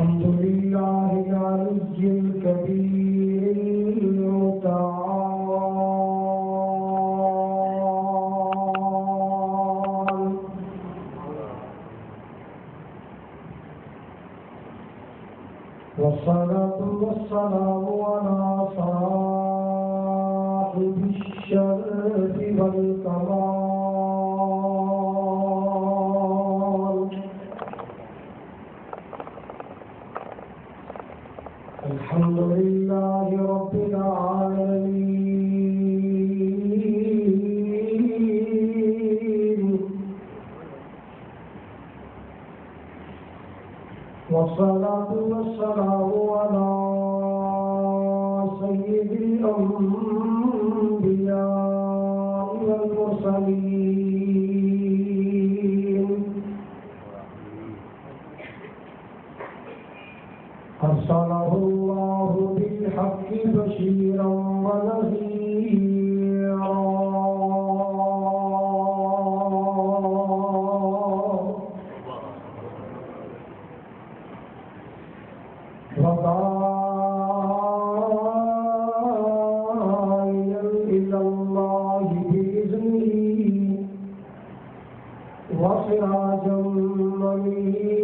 الحمد لله العلي الكبير المتعال والصلاة والسلام على صاحب الشرف والكمال الحمد لله رب العالمين والصلاة والسلام على سيد الأنبياء والمرسلين أرسله الله بالحق بشيرا ونذيرا وداعيا إلى الله بإذنه وسراجا منيرا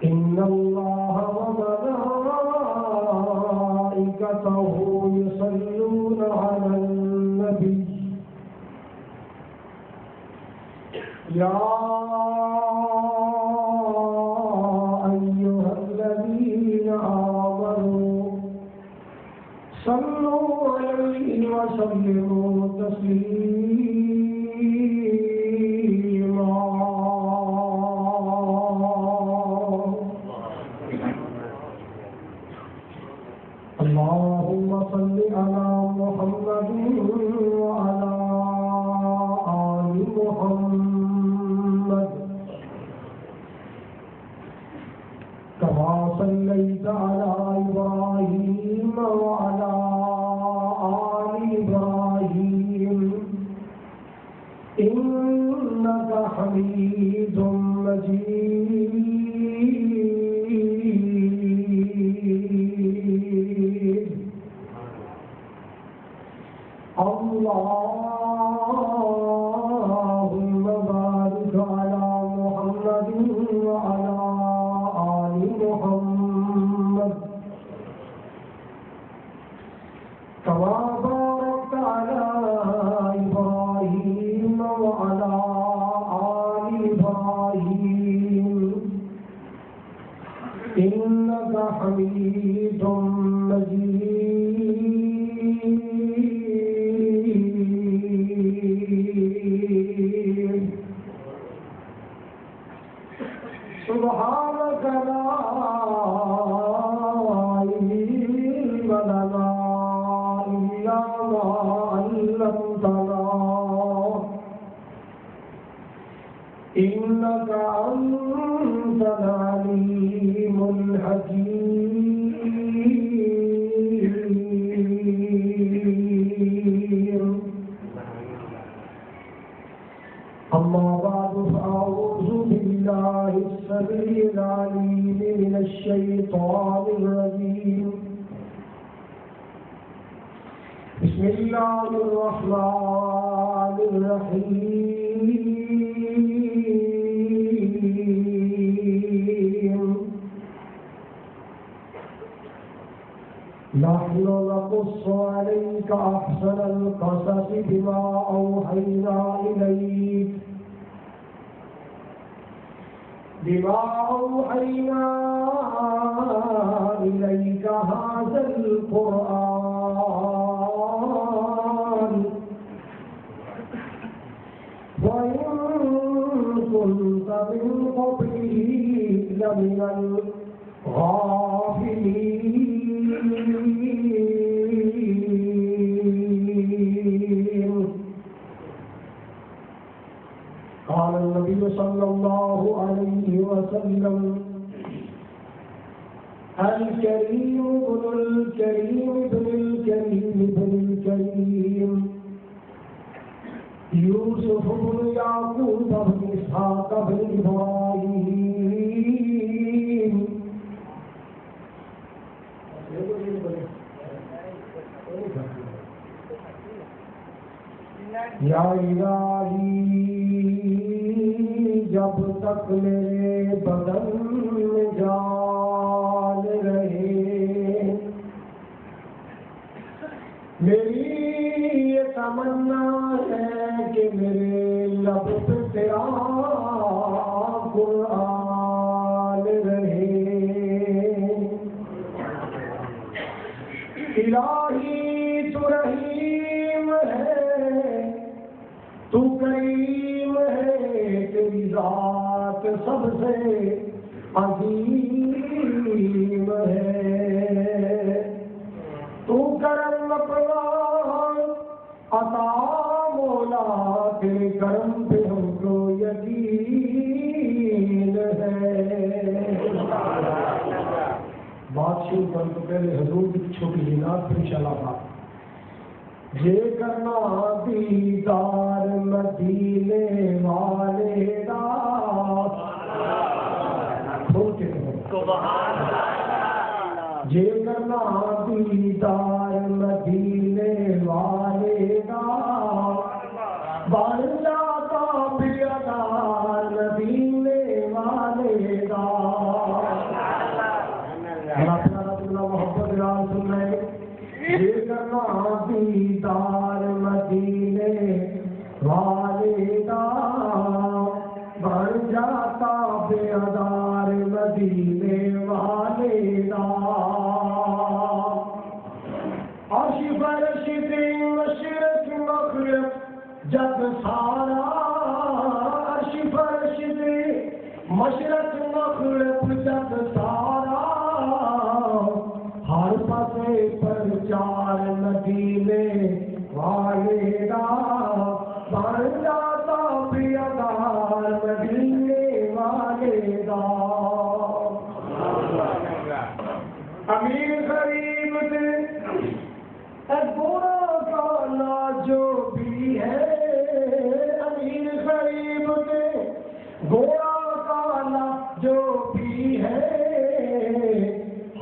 إن الله وملائكته يصلون على النبي يا أيها الذين آمنوا صلوا عليه وسلموا تسليما اللهم صل على محمد وعلى آل محمد كما صليت على إبراهيم وعلى آل إبراهيم إنك حميد مجيد اللهم بارك على محمد وعلى آل محمد كما باركت على إبراهيم وعلى آل إبراهيم إنك حميد مجيد سبحانك لا علم لنا إلا ما علمتنا إنك أنت العليم الحكيم أما بعد فأعوذ بالله السميع العليم من الشيطان الرجيم بسم الله الرحمن الرحيم نحن نقص عليك أحسن القصص بما أوحينا إليك هذا القرآن وإن كنت من قبله لمن الغافلين. قال النبي صلى الله عليه وسلم الكريم ابن الكريم ابن الكريم ابن الكريم يوسف بن يعقوب بن إسحاق بن إبراهيم یا الہی جب تک میرے بدن میں جان رہے میری یہ تمنا ہے کہ میرے لب پہ تیرا قرآن رہے الہی تو رحیم ہے تو کریم ہے تیری ذات سب سے عظیم ہے تو کرم اپنا عطا مولا تیرے کرم پہ ہم کو یقین ہے بات شروع کرنے تو پہلے حضور کی چھوٹی جنات پھر انشاءاللہ بات یہ کرنا دیدار مدینے والے دا یہ کرنا دیدار مدینے والے دا بن جاتا پیادار مدینے والے دا محبت رام سننے یہ کرنا دیدار مدینے والے دا بن جاتا بیادار مدینے والے دا عرش فرش دن مشرق مغرب جب سارا عرش فرش دن مشرق مغرب جب سارا ہر پاسے پر چار مدینے والے دا بن جاتا پیادار مدینے والے دا امیر غریب دے گورا کالا جو بھی ہے امیر غریب دے گورا کالا جو بھی ہے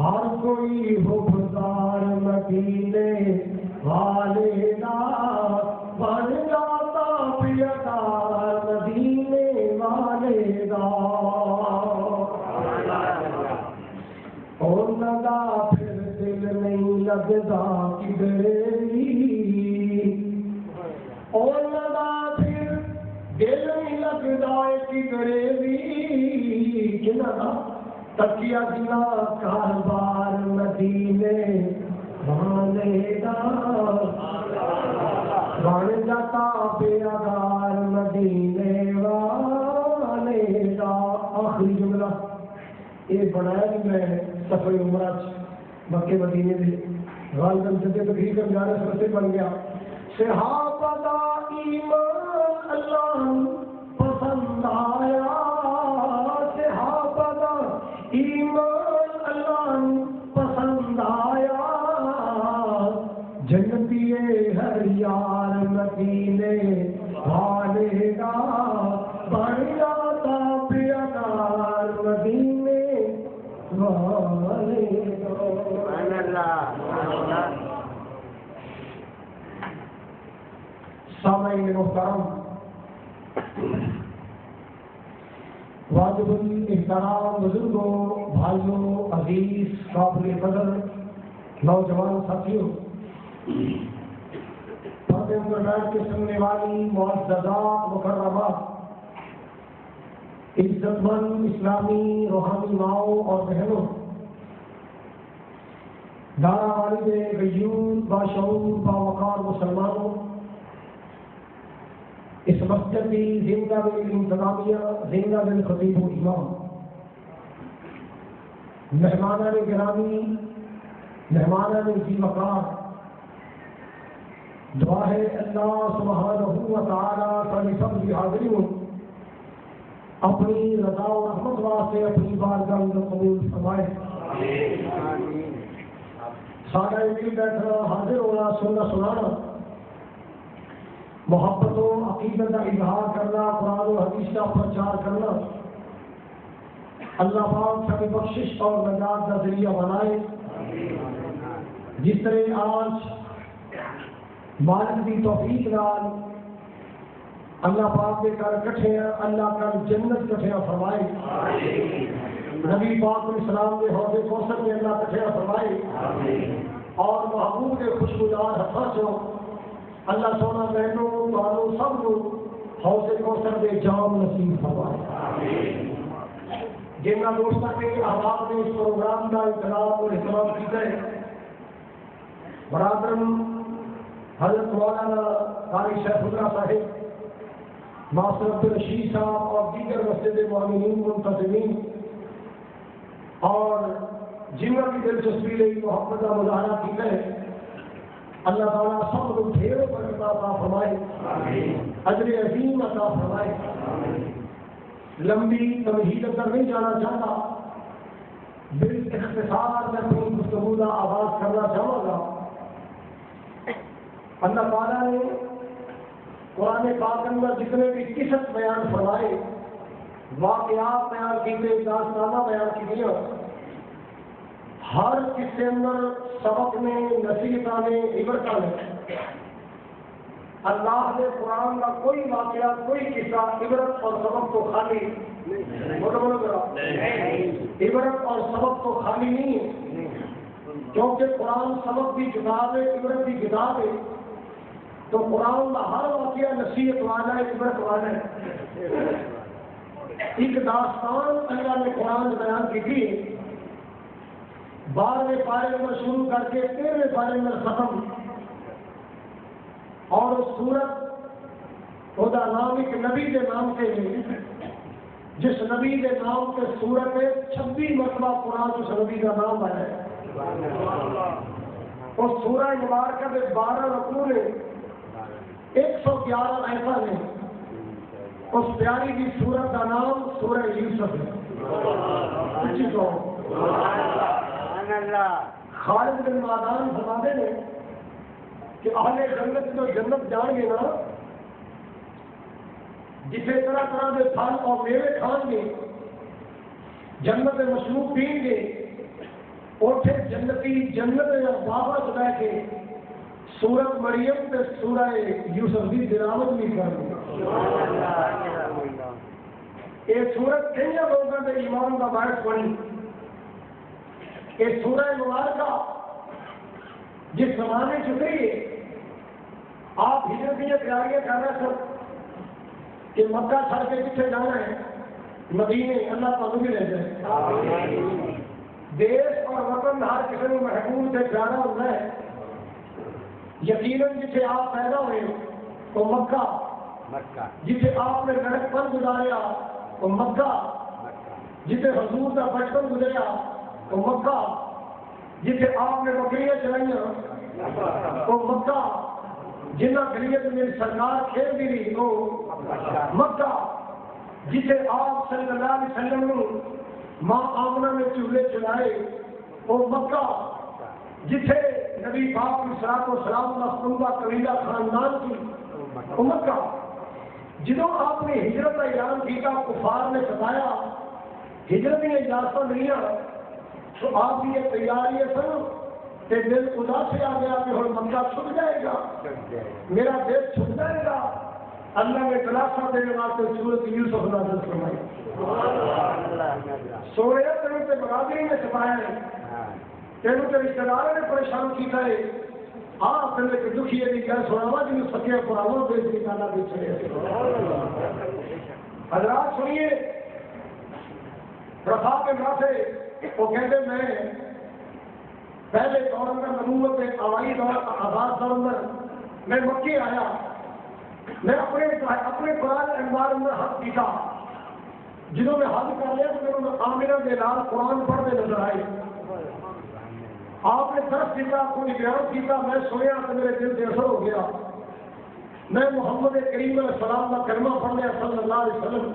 ہر کوئی حبدار مدینے والے دا بن جاتا پیادار مدینے والے دا اور لگا پھر دل نہیں لگتا کدھر بھی اور لگا پھر دل نہیں لگتا کدھر بھی کہنا تکیا دلا کاروبار مدینے والے دا بن جاتا پیادار مدینے والے دا آخری جملہ یہ بنایا بھی میں سفر عمرہ مکے مدینے میں غالباً جدے تقریر کر جانے سے رسے بن گیا صحابہ دا ایمان اللہ پسند آیا صحابہ دا ایمان اللہ پسند آیا جنتی ہر یار مدینے والے دا بن جاتا پیادار مدینے والے دا سامعین محترم واجب الاحترام بزرگوں بھائیوں عزیز قابل قدر نوجوان ساتھیوں پردے پر بیٹھ کے سننے والی معززات مکرمات عزت مند اسلامی روحانی ماؤں اور بہنوں دارا والد غیور باشعور باوقار مسلمانوں اس مسجد کی زندہ دل انتظامیہ زندہ دل خطیب و امام مہمانان گرامی مہمانان ذی وقار دعا ہے اللہ سبحانہ و تعالیٰ ساری سب کی حاضرین اپنی رضا و رحمت واسطے اپنی بارگاہ میں قبول فرمائے سارا ایک بیٹھنا حاضر ہونا سننا سنانا محبت و عقیدت کا اظہار کرنا قرآن و حدیث کا پرچار کرنا اللہ پاک سب بخشش اور نجات کا ذریعہ بنائے. جس طرح آج مالک کی توفیق نال اللہ پاک کے کر کٹھے ہیں اللہ کر جنت کٹھیا فرمائے. نبی پاک علیہ السلام کے حوض کوثر میں اللہ کٹھیا فرمائے اور محبوب کے خوشگوار ہاتھوں چوں اللہ سونا مینوں تانوں سب کو حوض کوثر کے جام نصیب فرمائے. جنہ دوستوں کے احباب نے اس پروگرام کا انتظام اور اہتمام کیا ہے برادرم حضرت مولانا قاری شیخ اللہ صاحب ماسٹر عبدالرشید صاحب اور دیگر مسجد مومنین منتظمین اور جنہوں کی دلچسپی رہی محبت کا مظاہرہ کیا ہے اللہ تعالیٰ سب کو ڈھیروں پر عطا فرمائے اجر عظیم عطا فرمائے. لمبی تمہید اندر نہیں جانا چاہتا بالاختصار میں اپنی گفتگو کا آغاز کرنا چاہوں گا. اللہ تعالیٰ نے قرآن پاک اندر جتنے بھی قصص بیان فرمائے واقعات بیان کیے داستانہ بیان کیے ہر قصے اندر سبق میں نصیحتاں نے عبرتاں نے. اللہ نے قرآن کا کوئی واقعہ کوئی قصہ عبرت اور سبق تو خالی عبرت اور سبق تو خالی نہیں ہے کیونکہ قرآن سبق کی کتاب ہے عبرت کی کتاب ہے تو قرآن کا ہر واقعہ نصیحت والا ہے عبرت والا ہے. ایک داستان اللہ نے قرآن بیان کی تھی 12ویں پارے میں شروع کر کے 13ویں پارے میں ختم اور اس سورت خدا نام ایک نبی کے نام سے ہے جس نبی کے نام کے سورت میں 26 مرتبہ قرآن اس نبی کا نام آیا ہے. اور سورہ مبارکہ میں 12 رکوع نے 111 آیتاں نے. اس پیاری کی سورت کا نام سورہ یوسف ہے. خالد بن معدان فرماتے ہیں کہ اہل جنت جو جنت جان گے نا جسے طرح طرح کے پھل اور میوے کھان گے جنت مشروب پئیں گے اٹھے جنتی جنت یا بابا چلا کے سورت مریم تے سورہ یوسف کی تلاوت بھی کر گے. یہ سورت کئی لوگوں کے ایمان کا باعث بنی. یہ سورہ مبارکہ جس زمانے چکی ہے آپ ہجرت کی تیاریاں کر رہے سر کہ مکہ چھڑ کے پیچھے جانا ہے مدینے اللہ تعالیٰ بھی لے جائے. دیش اور وطن ہر کسی کو محبوب سے پیارا ہوتا ہے. یقیناً جسے آپ پیدا ہوئے تو مکہ جسے آپ نے لڑکپن گزاریا تو مکہ جسے حضور کا بچپن گزریا تو مکہ جسے آپ نے بکریاں چلائیاں تو مکہ جنہ گلیت میں سرکار کھیل دی رہی تو مکہ جسے آپ صلی اللہ علیہ وسلم نے ماں آمنہ میں چولہے چلائے وہ مکہ جسے نبی پاک کی صلاۃ و سلام مخطوبہ قبیلہ خاندان کی وہ مکہ جدوں آپ نے ہجرت کا اعلان کیا کفار نے ستایا ہجرت کی اجازت نہیں تو آپ کی یہ تیاری سن کہ دل اداس سے آ گیا کہ ہر مکہ چھپ جائے گا میرا دل چھپ جائے گا. اللہ نے دلاسا دینے واسطے سورۃ یوسف نازل فرمائی. سویا تینوں سے برادری نے چھپایا ہے تینوں کے رشتے داروں نے پریشان کیا ہے. آپ پہلے کہ دکھی ہے کہ سناوا جن سکے قرآن بیچ کے کالا بیچ رہے حضرات سنیے رفا کے ناسے وہ کہتے میں پہلے دور میں نبوت کے ہوائی دور آزاد دور میں مکی آیا میں اپنے قرآن انوار میں حق کیا جنہوں نے حل کر لیا تو انہوں نے آمنہ کے لال قرآن پڑھتے نظر آئے. آپ نے درس کیا کوئی بیان کیا میں سنیا تو میرے دل سے اثر ہو گیا. میں محمد کریم علیہ السلام کا کلمہ پڑھ لیا صلی اللہ علیہ وسلم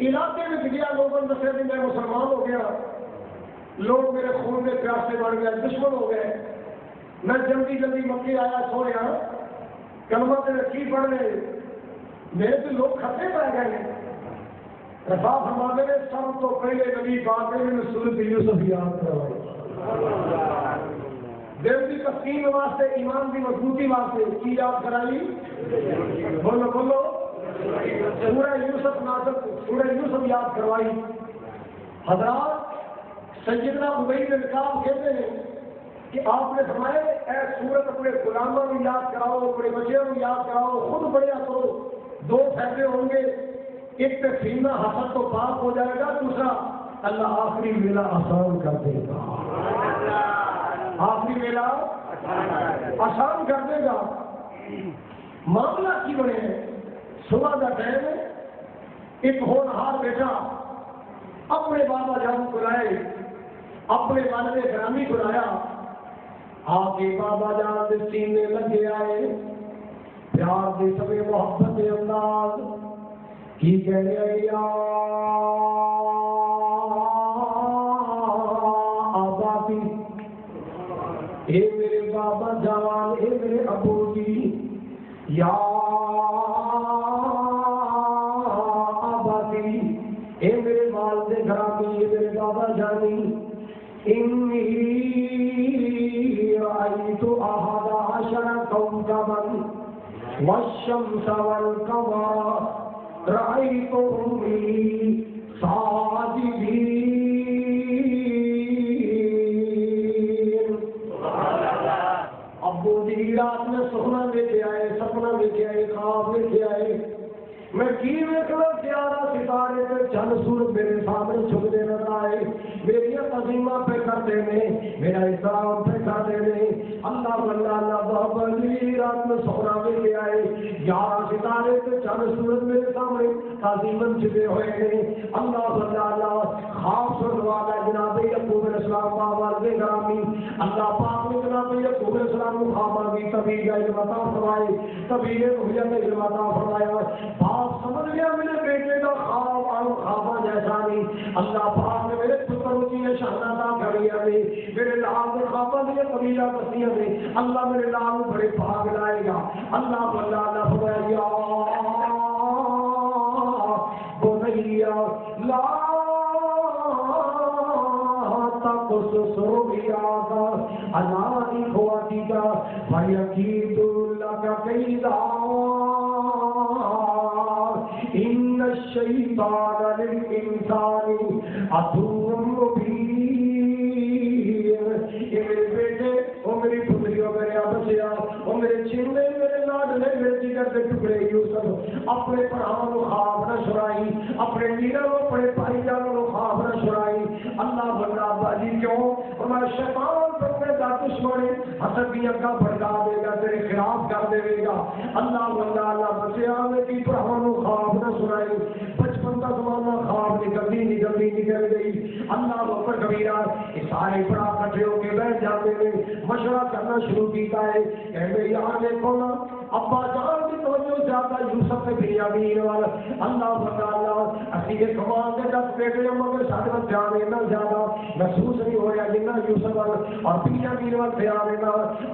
علاقے میں گیا لوگوں نے دسے بھی میں مسلمان ہو گیا لوگ میرے خون میں پیاسے بڑھ گئے، دشمن ہو گئے، میں جلدی جلدی مکے آیا، سویا کلمہ رکھی پڑھ گئے، میرے تو لوگ کھٹے پہ گئے۔ رفا فرماتے نے سب تو پہلے نبی پاک نے سورۃ یوسف یاد کروائی، دل کی تسکین واسطے، ایمان کی مضبوطی واسطے کی یاد کرائی؟ بولو بولو، سورہ یوسف نازل، سورہ یوسف یاد کروائی۔ حضرات سیدنا ابی بن کعب کہتے ہیں کہ آپ نے فرمایا اے سورت اپنے غلاموں کو یاد کراؤ، اپنے بچوں کو یاد کراؤ، خود پڑھیا کرو، دو فائدے ہوں گے، ایک تو سینہ حسد تو پاک ہو جائے گا، دوسرا اللہ آخری ویلا آسان کر دے گا، آخری ویلا آسان کر دے گا۔ معاملہ کی بنے ہے، صبح کا ٹائم ہے، ایک ہونہار بیٹا اپنے بابا جان کو لائے، اپنے والد گرامی کو لایا، آپ کے بابا جان کے سینے لگے آئے، پیار دے سبے محبت دے انداز کی کہہ رہے یا آبادی، اے میرے بابا جان، اے میرے ابو جی، یا آبادی، اے میرے والد گرامی، اے میرے بابا جانی، انی رأیت احد عشر کوكبا والشمس والقمر رأیتهم لی ساجدین۔ ابو جی رات میں سپنا دیکھے آئے، سپنا دیکھے آئے، خواب دیکھے آئے، میں کی ویکھنا پیارا ستارے تے چند سورج میرے سامنے چھپتے نظر آئے، میری تزیمہ پہ کرتے ہیں، میرا احترام پہ کرتے ہیں، اللہ اللہ بابا جی رات میں سونا میں لے آئے، 11 ستارے تے چند سورج میرے سامنے تزیمن چھپے ہوئے ہیں، اللہ خواب سننے والا جناب یعقوب علیہ السلام بابا والد گرامی، اللہ پاک نے جناب یعقوب علیہ السلام کو خواب دی تبھی کا علم عطا فرمائے، تبھی نے علم عطا فرمایا۔ آپ سمجھ گیا میرے بیٹے کا خواب اور خوابہ جیسا نہیں، اللہ پاک نے میرے پتر کی نشانہ کر لیا نے، میرے لال کے خوابہ نے قبیلہ بستیاں نے، اللہ میرے لال بڑے بھاگ لائے گا، اللہ فرمایا بنیا لا تقصص رؤیاک علی اخوتک فیکیدوا لک کیدا ان الشیطان للانسان عدو مبین۔ میرے بیٹے، وہ میری پتریوں، میرے بچیا، وہ میرے چینے، میرے لاڈلے، میرے جگر کے ٹکڑے یوسف، اپنے بھراواں نوں خواب نہ سنائی، اپنے میرا اپنے بھائی جانوں نوں خواب نہ سنائی۔ اللہ بندہ باجی کیوں؟ ہمارا شیطان پکڑے گا، دشمن حسد کی اگاں بھڑکا دے گا، تیرے خلاف کر دے گا۔ اللہ بندہ اللہ بچیا میری بھراواں نوں خواب نہ سنائی، بچپن کا زمانہ خواب نکل گئی۔ اللہ اکبر کبیرہ، یہ سارے بڑا کٹھے ہو کے بیٹھ جاتے ہیں، مشورہ کرنا شروع کیتا ہے کہ میری یار دیکھو نا، ابا جان کی توجہ زیادہ یوسف سے بنیامین والا، اللہ بندہ اللہ اسی کے کمال کے 10 بیٹے مگر سارے وقت دھیان دینا زیادہ محسوس نہیں ہو رہا جنہ یوسف اور بنیامین وقت دھیان دینا۔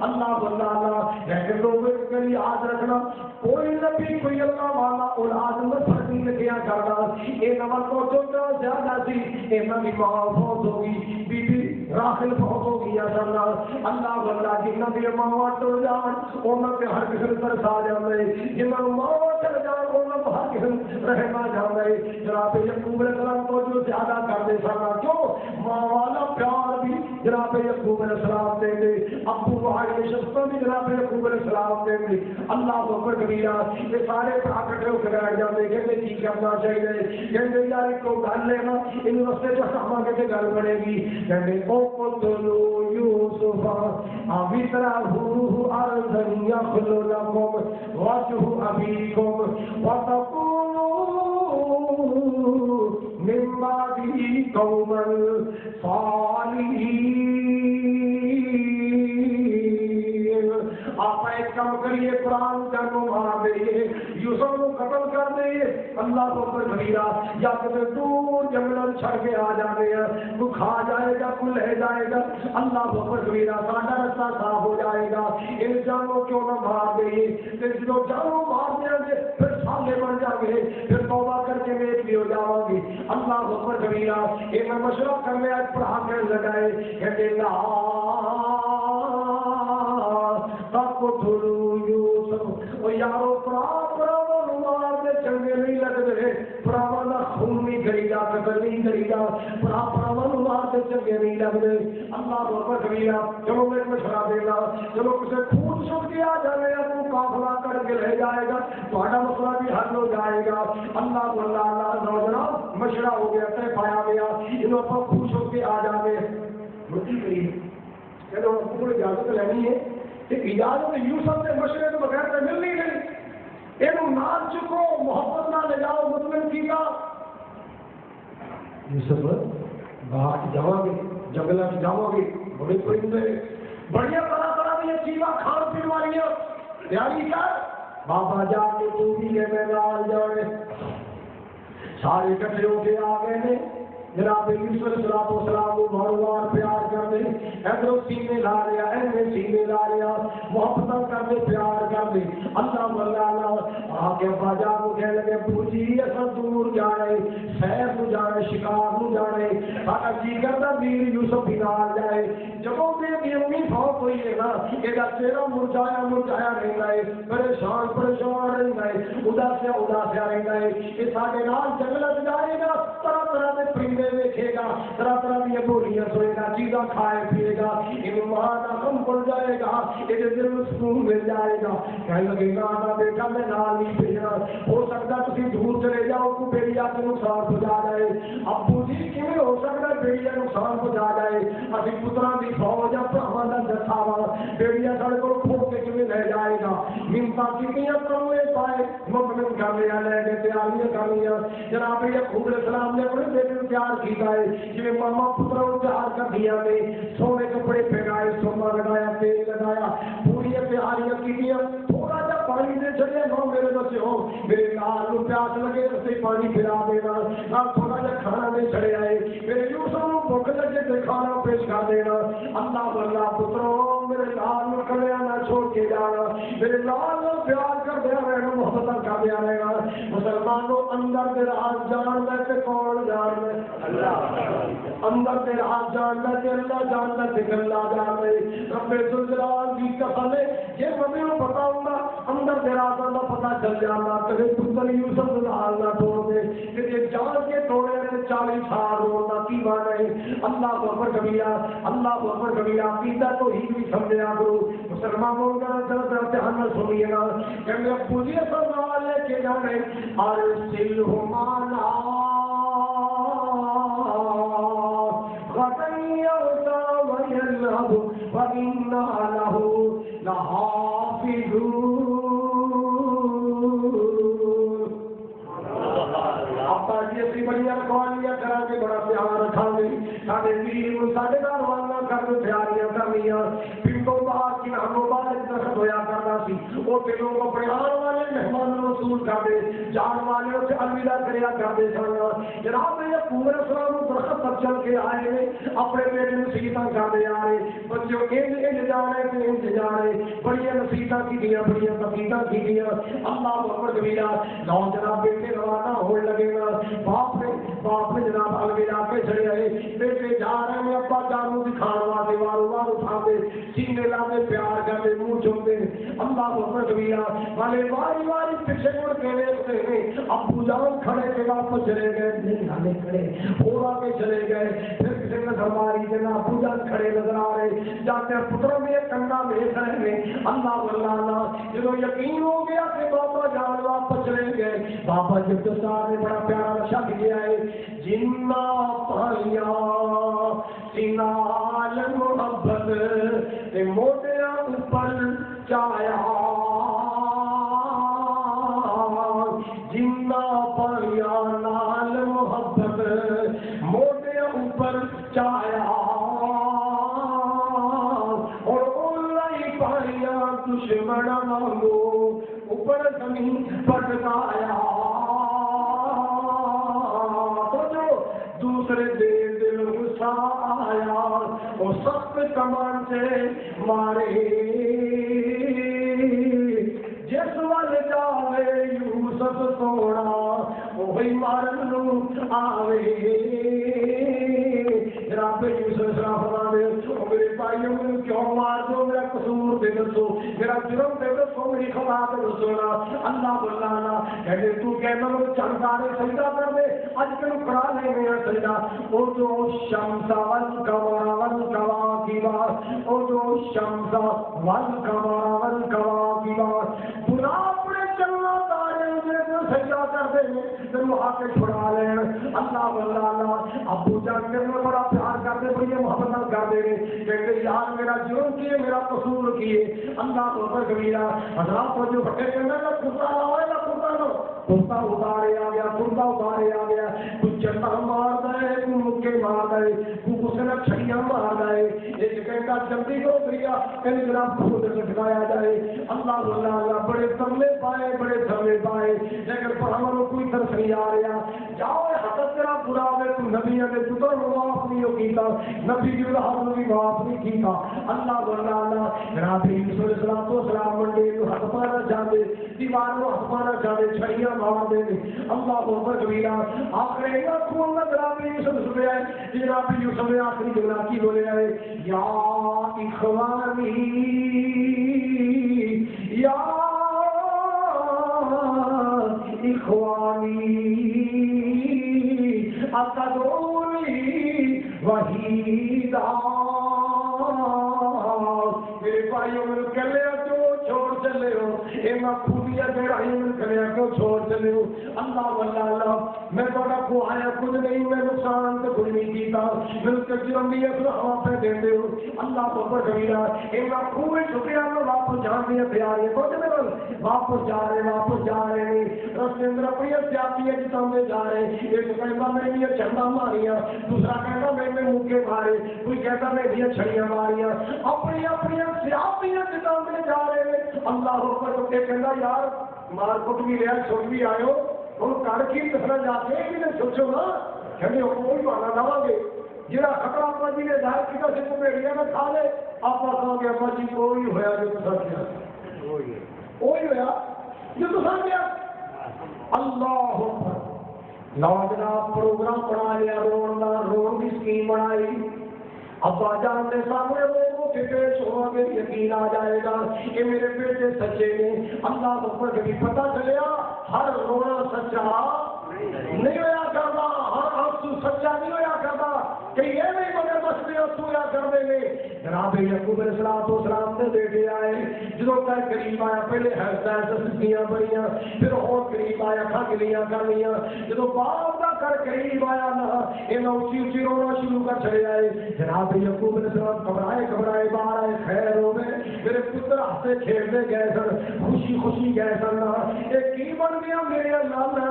اللہ بندہ اللہ لیکن لوگوں کے لیے یاد رکھنا، کوئی نبی کوئی اللہ والا اولاد میں فرق نہیں کیا کرنا، یہ نمبر کو جو زیادہ سی ایسا بھی ماں بہت ہوگی، بی بی راخل بہت ہوگی اللہ بندہ جنہ بھی ماں ٹر جان انہوں نے ہر قسم ترس آ جائے، جنہوں نے ماں ٹر جان انہوں نے ہر قسم رہنا جائے۔ جناب یعقوب علیہ السلام کو جو زیادہ کر دے سکا کیوں ماں والا پیار بھی جناب یعقوب علیہ السلام دے دے، ابو بھائی شخصوں بھی جناب یعقوب علیہ السلام دے دے۔ اللہ اکبر کبیرہ، یہ سارے اکٹھے ہو کے بیٹھ جاتے، کہتے کی کرنا چاہیے، کہتے یار کو گل لینا ان رستے جو ساما کے گل بنے گی، کہتے او قتلوا یوسف وَاطْرَحُوهُ أَرْضًا يَخْلُ لَكُمْ وَجْهُ أَبِيكُمْ وَتَكُونُوا مِن بَعْدِهِ قَوْمًا صَالِحِينَ۔ آپ ایک کام کریے قرآن جانو مار دئیے یوسف کو قتل کر دئیے اللہ کو پر کبیرہ یا کہ دور جنگل چھڑ کے آ جانے ہیں تو کھا جائے گا تو لے جائے گا اللہ کو پر کبیرہ ساڑھا رستہ صاف ہو جائے گا ان جانوں کیوں نہ مار دئیے پھر جو جانوں مار دیا گے پھر سالے بن جائیں گے پھر توبہ کر کے نیک بھی ہو جاؤ گے اللہ کو پر کبیرہ ایک مشورہ کرنے آج پڑھا کر لگائے کہتے یارو چنگے نہیں لگتے پراوانا خون نہیں کریدا قتل نہیں کریدا پراوانا مارتے چنگے نہیں لگتے اللہ اکبر کبیرہ چلو میں مشورہ دے گا چلو کسے خون سن کے آ جائے گا تو قافلہ کر کے لے جائے گا تمہارا مسئلہ بھی حل ہو جائے گا اللہ اللہ نوجوان مشورہ ہو گیا طے پایا گیا انہوں پر خوش ہو کے آ جانے مٹی قریب چلو پورے اجازت لینی ہے کہ اجازت یوسف کے مشورے کے بغیر تو مل نہیں گئی یہ نام چکو محبت نہ لے جاؤ مطمئن کی گا یوسف باہر جاؤ گے جنگل جاؤ گے بڑے پرندے بڑھیا طرح کی چیزاں کھان پین والی تیاری کر بابا جا کے تو بھی کے میں لال جانے سارے کٹھے ہو کے آ گئے نے جناب یوسف علیہ السلام کو بار پیار کرنے ادھر سینے لا لیا ایسے سینے لا لیا محبت کرنے پیار کرنے اللہ اللہ آ کے باجا کو کہنے لگے پوچھی اصل دور جانے سیر کو جانے شکار کو جانے سارا جی کرتا ویر یوسف بھی نال جائے جب بھی امی فوت ہوئی ہے نا یہ چہرہ مرجایا رہتا ہے پریشان رہتا ہے اداسیا رہتا ہے یہ سارے نال جنگل جائے گا طرح کے پرندے دیکھے گا طرح کی بولیاں سوئے گا چیزاں کھائے پیے گا مہانا کم پڑ جائے گا یہ دل میں سکون مل جائے گا کہنے لگے گا آنا بیٹا میں نال نہیں بھیجنا ہو سکتا تھی دور چلے جاؤ کو بیڑیا کے نقصان پہنچا جائے ابو جی کیوں ہو سکتا بیڑیا نقصان پہنچا جائے ابھی پترا کی فوج کا جتھا وا بیڑیا سڑک کو کھو کے کیوں لے جائے گا منتا کی کرنے پائے مکمل کر لیا لے کے تیاریاں کر لیا جناب یعقوب علیہ السلام نے اپنے بیٹے کو تیار کیا ہے جی ماما پترا کو تیار کر دیا نے سونے کپڑے پہنائے سونا لگایا تیل لگایا پوری تیاریاں کی تھوڑا جا پانی دے چلے نو میرے بچے ہو میرے لال پیاس لگے اسے پانی پلا دینا تھوڑا جا کھانا دے چڑے آئے میرے یوسف کو بھوک لگے تے کھانا پیش کر دینا اللہ پترو میرے لال کلیا نہ چھوڑ کے جانا میرے لال پیار کر دیا رہنا محبت کر دیا رہنا مسلمانوں اندر دے راز جان لے تے کون جان لے اللہ اندر دے راز جان لے تے اللہ جان لے تے اللہ جان لے رب ذوالجلال کی قسم ہے یہ ممی کو پتا ہوگا اندر دے راز کا پتا چل جانا کبھی پتر یوسف نال نہ توڑ دے کہ جان کے توڑے نے 40 سال رونا کی بات ہے اللہ اکبر کبیرہ اللہ اکبر کبیرہ عقیدہ تو ہی بھی سمجھا کرو مسلمانوں کا درد ہم سنیے گا کہ میں پوری سوال لے کے جانے ارسل مانا غدیرتا ویلہب وَإِنَّا لَهُ لَحَافِظُونَ آپ جیسی بڑی اقوالیاں کرا کے بڑا پیار رکھا گے سارے ویر سارے روانہ کر کے تیاریاں کرنیاں پنڈوں باہر کی ناموں باہر درخت ہویا کرنا سی وہ دلوں کو اپنے آنے والے مہمان رسول کر دے جان والے اسے الوداع کریا کر دے سنگا جناب یہ پورے اسلام درخت پر چل کے آئے ہیں اپنے بیٹے نصیحتاں کر دے آ رہے بچوں ان جانے تے ان جانے بڑی نصیحتاں کی دیا بڑی نصیحتاں کی دیا اللہ اکبر کبیرہ نو جناب بیٹے روانہ ہونے لگے گا باپ نے جناب الوداع کے چڑے آئے بیٹے جا رہے ہیں ابا جانو دکھانے والے وار اٹھا دے سینے لانے پیار کرتے منہ چومتے اللہ اکبر کبیرہ والے واری پیچھے مڑ کے دیکھتے ہیں ابو جان کھڑے کے واپس چلے گئے نہیں نانے کھڑے پورا کے چلے گئے پھر کسی نے ہماری جنا ابو جان کھڑے نظر آ رہے جاتے پتروں میں کنڈا بھیج رہے ہیں اللہ جب یقین ہو گیا کہ بابا جان واپس چلے گئے بابا جب تو سارے بڑا پیارا شب گیا ہے جنا پایا سینال محبت موٹیا اوپر چایا جنا پایا نال محبت موٹیا اوپر چایا اور اولئی پایا دشمن وانگو اوپر زمین پٹکایا تو جو دوسرے دل غصہ آیا وہ سخت کمان سے مارے جس وال جاوے یوسف سونا وہی مارن لو آوے جناب یوسف السلام فرماتے ہیں میرے بھائیوں نے کیوں مار دو میرا قصور دے دو میرا جرم دے دو میری خطا دے دو اللہ بلانا کہتے تو کہنا لوگ چل سارے سجدہ کر دے اج کل کرا لے گیا سجدہ او جو شمس والقمر والکواکب او جو شمس والقمر والکواکب برا اپنے چلنا تارے جیسے سجدہ کر دے تینوں آ کے چھڑا لین اللہ بلانا ابو جان کے بڑا پیار کرتے بڑی محبت کرتے ہیں کہتے یار میرا جرم کیے میرا قصور کیے اللہ تو کبیرہ حضرات کو جو بٹے کرنا ہے کرتا لاؤ نہ کرتا لو کرتا اتارے آ گیا کرتا اتارے آ گیا کچھ چٹا مار دے کوئی مکے مار دے کوئی کسی نے چھڑیاں مار دے ایک کہتا جلدی کرو بھیا کہیں جناب خود لٹکایا جائے اللہ اللہ بڑے ترلے پائے بڑے دھرلے پائے لیکن پر ہماروں کوئی طرف نہیں آ رہا جاؤ حضرت تیرا برا ہوئے تو نبیوں نے پتر معاف نہیں کیتا نبی کی حضرت بھی معاف نہیں کیتا اللہ اللہ جناب یوسف علیہ السلام منڈے کو ہاتھ مارا جاندے دیوار کو ہاتھ مارا جاندے چھڑیاں مار دے اللہ اکبر کبیرہ آخر ایک کھول نہ جناب یوسف سنے آئے جناب یوسف نے آخری جملہ کی بولے آئے یا اخوانی یا اخوانی اتدعونی وحیدا میرے بھائیوں میں کہلے جو چھوڑ چلے ہو اے میں خوبیاں گڑائی میں کہلے کیوں چھوڑ چلے ہو اللہ واللہ اللہ میں بڑا کو آیا کچھ نہیں میں نقصان تو کچھ نہیں کیتا میں اس کے جرم بھی ہے تو ہوا پہ دیتے ہو اللہ بہت کبیرہ اے میں خوبی شکریہ میں واپس جان دیا پیارے کچھ نہیں واپس جا رہے ہیں رستے اندر اپنی سیاسی ہے جتنا میں جا رہے ہیں ایک کہتا میں نے چندہ ماریاں دوسرا کہتا میں نے مکے مارے کوئی کہتا میں نے چھڑیاں ماریاں اپنی سیاسی ہے جتنا میں جا رہے ہیں اللہ اکبر تو کہتا یار مار کٹ بھی رہا چھوٹ بھی آئے ہو اور کر کی دسنا جاتے ہیں کہ سوچو نا کہتے کوئی بہانا لاؤ گے جہاں خطرہ اپنا جی نے ظاہر کیا سے بھیڑیا میں کھا لے آپ کہو گے ابا جی کوئی ہوا جو تو سر کیا وہی ہوا جو تو سر کیا اللہ نوجوان پروگرام بنا لیا رون کی اسکیم بنائی ابا جان کے سامنے لوگوں کے پیش ہوا گے یقین آ جائے گا کہ میرے بیٹے سچے نے اللہ اکبر کبھی پتہ چلیا ہر رونا سچا نہیں ہوا کرتا ہر آنسو سچا نہیں ہوا کرتا کہ یہ نہیں مگر بس میں آنسو ہوا کر دیں گے جناب یعقوب علیہ السلام نے بیٹے آئے جدوں تک قریب آیا پہلے سسکیاں بڑیاں پھر اور قریب آیا کھگلیاں کرنیاں جدوں باپ کا کر قریب آیا نا یہ اونچی اونچی رونا شروع کر چلے آئے جناب یعقوب علیہ السلام گھبرائے باہر آئے خیر ہو گئے میرے پتر ہاتھے کھیلتے گئے سن خوشی گئے سن یہ کی بن گیا میرے لالا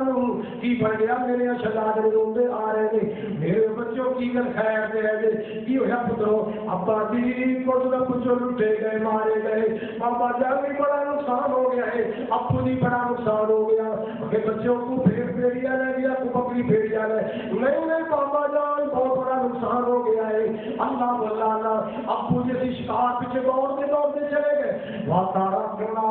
کی بن گیا میرے شہزادے روندے آ رہے ہیں میرے بچوں کی گل خیر دے رہے کی ہوا پترو ابا جی کچھ نہ کچھ لٹے گئے مارے گئے بابا جان بھی بڑا نقصان ہو گیا ہے ابو جی بڑا نقصان ہو گیا کہ بچوں کو بھیڑیا لے گیا کو بکری بھیڑیا لے نہیں بابا جان بہت بڑا نقصان ہو گیا ہے اللہ اللہ ابو جیسی شکار پیچھے دوڑتے چلے گئے وَتَرَكْنَا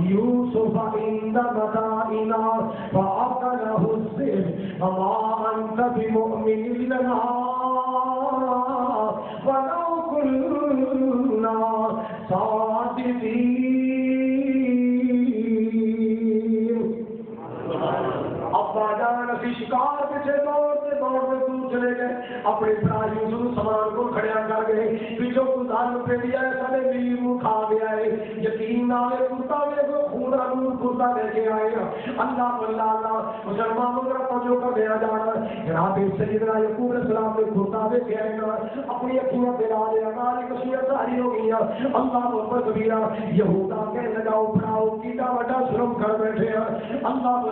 يُوسُفَ عِندَ مَتَاعِنَا فَأَكَلَهُ الذِّئْبُ وَمَا أَنتَ بِمُؤْمِنٍ لَنَا وَلَوْ كُنَّا صَادِقِينَ ابا جان اسی شکار پیچھے دوڑتے دور چلے گئے اپنے برا یوسف سامان کو کھڑیا کر گئے پیچھوں کو دال پہ دیا ہے سارے بیوی کو کھا گیا ہے یقین نہ آئے کرتا میں کو خونہ نور کرتا لے کے آئے گا اللہ مسلمانوں کا توجہ کر دیا جانا جناب سیدنا یعقوب علیہ السلام نے کرتا لے کے آئے گا اپنی اکھیاں پلا دیا ناری کشیاں ساری ہو گئی اللہ اکبر کبیرہ یہودا کے لگاؤ بناؤ کیٹا وڈا شرم کر بیٹھے ہیں اللہ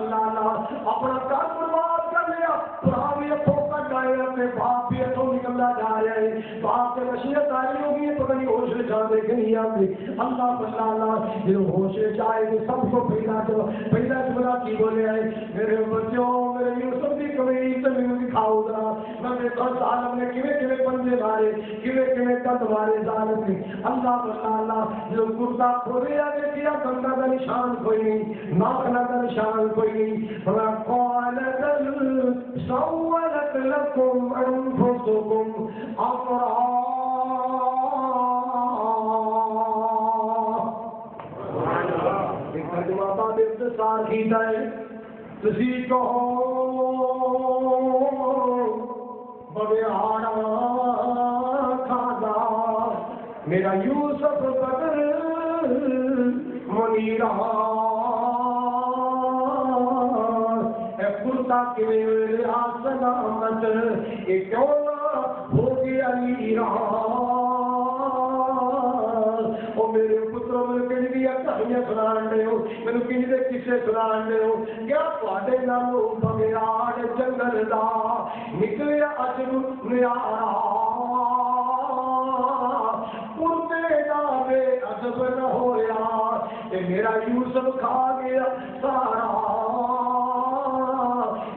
اپنا گھر برباد کر لیا پورا بھی اتوں تک گئے اپنے باپ بھی اتوں نکلنا جا رہا ہے باپ سے نصیحت آئی ہوگی پتہ نہیں ہوش لے جان آتے کہ نہیں آتے؟ اللہ بلانا جو ہوش چاہے تو سب کو پہلا جملہ کی بولے آئے میرے بچوں میرے یوسف کی کمیز سے میرے دکھاؤ ذرا میں دیکھا ظالم نے کیویں بندے مارے کیویں قد مارے ظالم نے اللہ بلانا جو کرتا کھولے آگے کیا کندا کا نشان کوئی نہیں ناکنا کا نشان کوئی نہیں وقالت سولت لكم انفسكم امرا اختصار کیتا ہے تسی کہو بڑیاڑا کھادا میرا یوسف بدر منیرہ اے کرتا کہ میرے سلامت اے کیوں نہ ہو گیا لیرہ میرے پتروں میں کہیں دیا کہانیاں سنان دے ہو میرے کہیں دے کسے سنان دے ہو کیا پاڑے نالو بغیار جنگل دا نکلے عجب نیارا پورتے دا بے عجب نہ ہویا کہ میرا یوسف کھا گیا سارا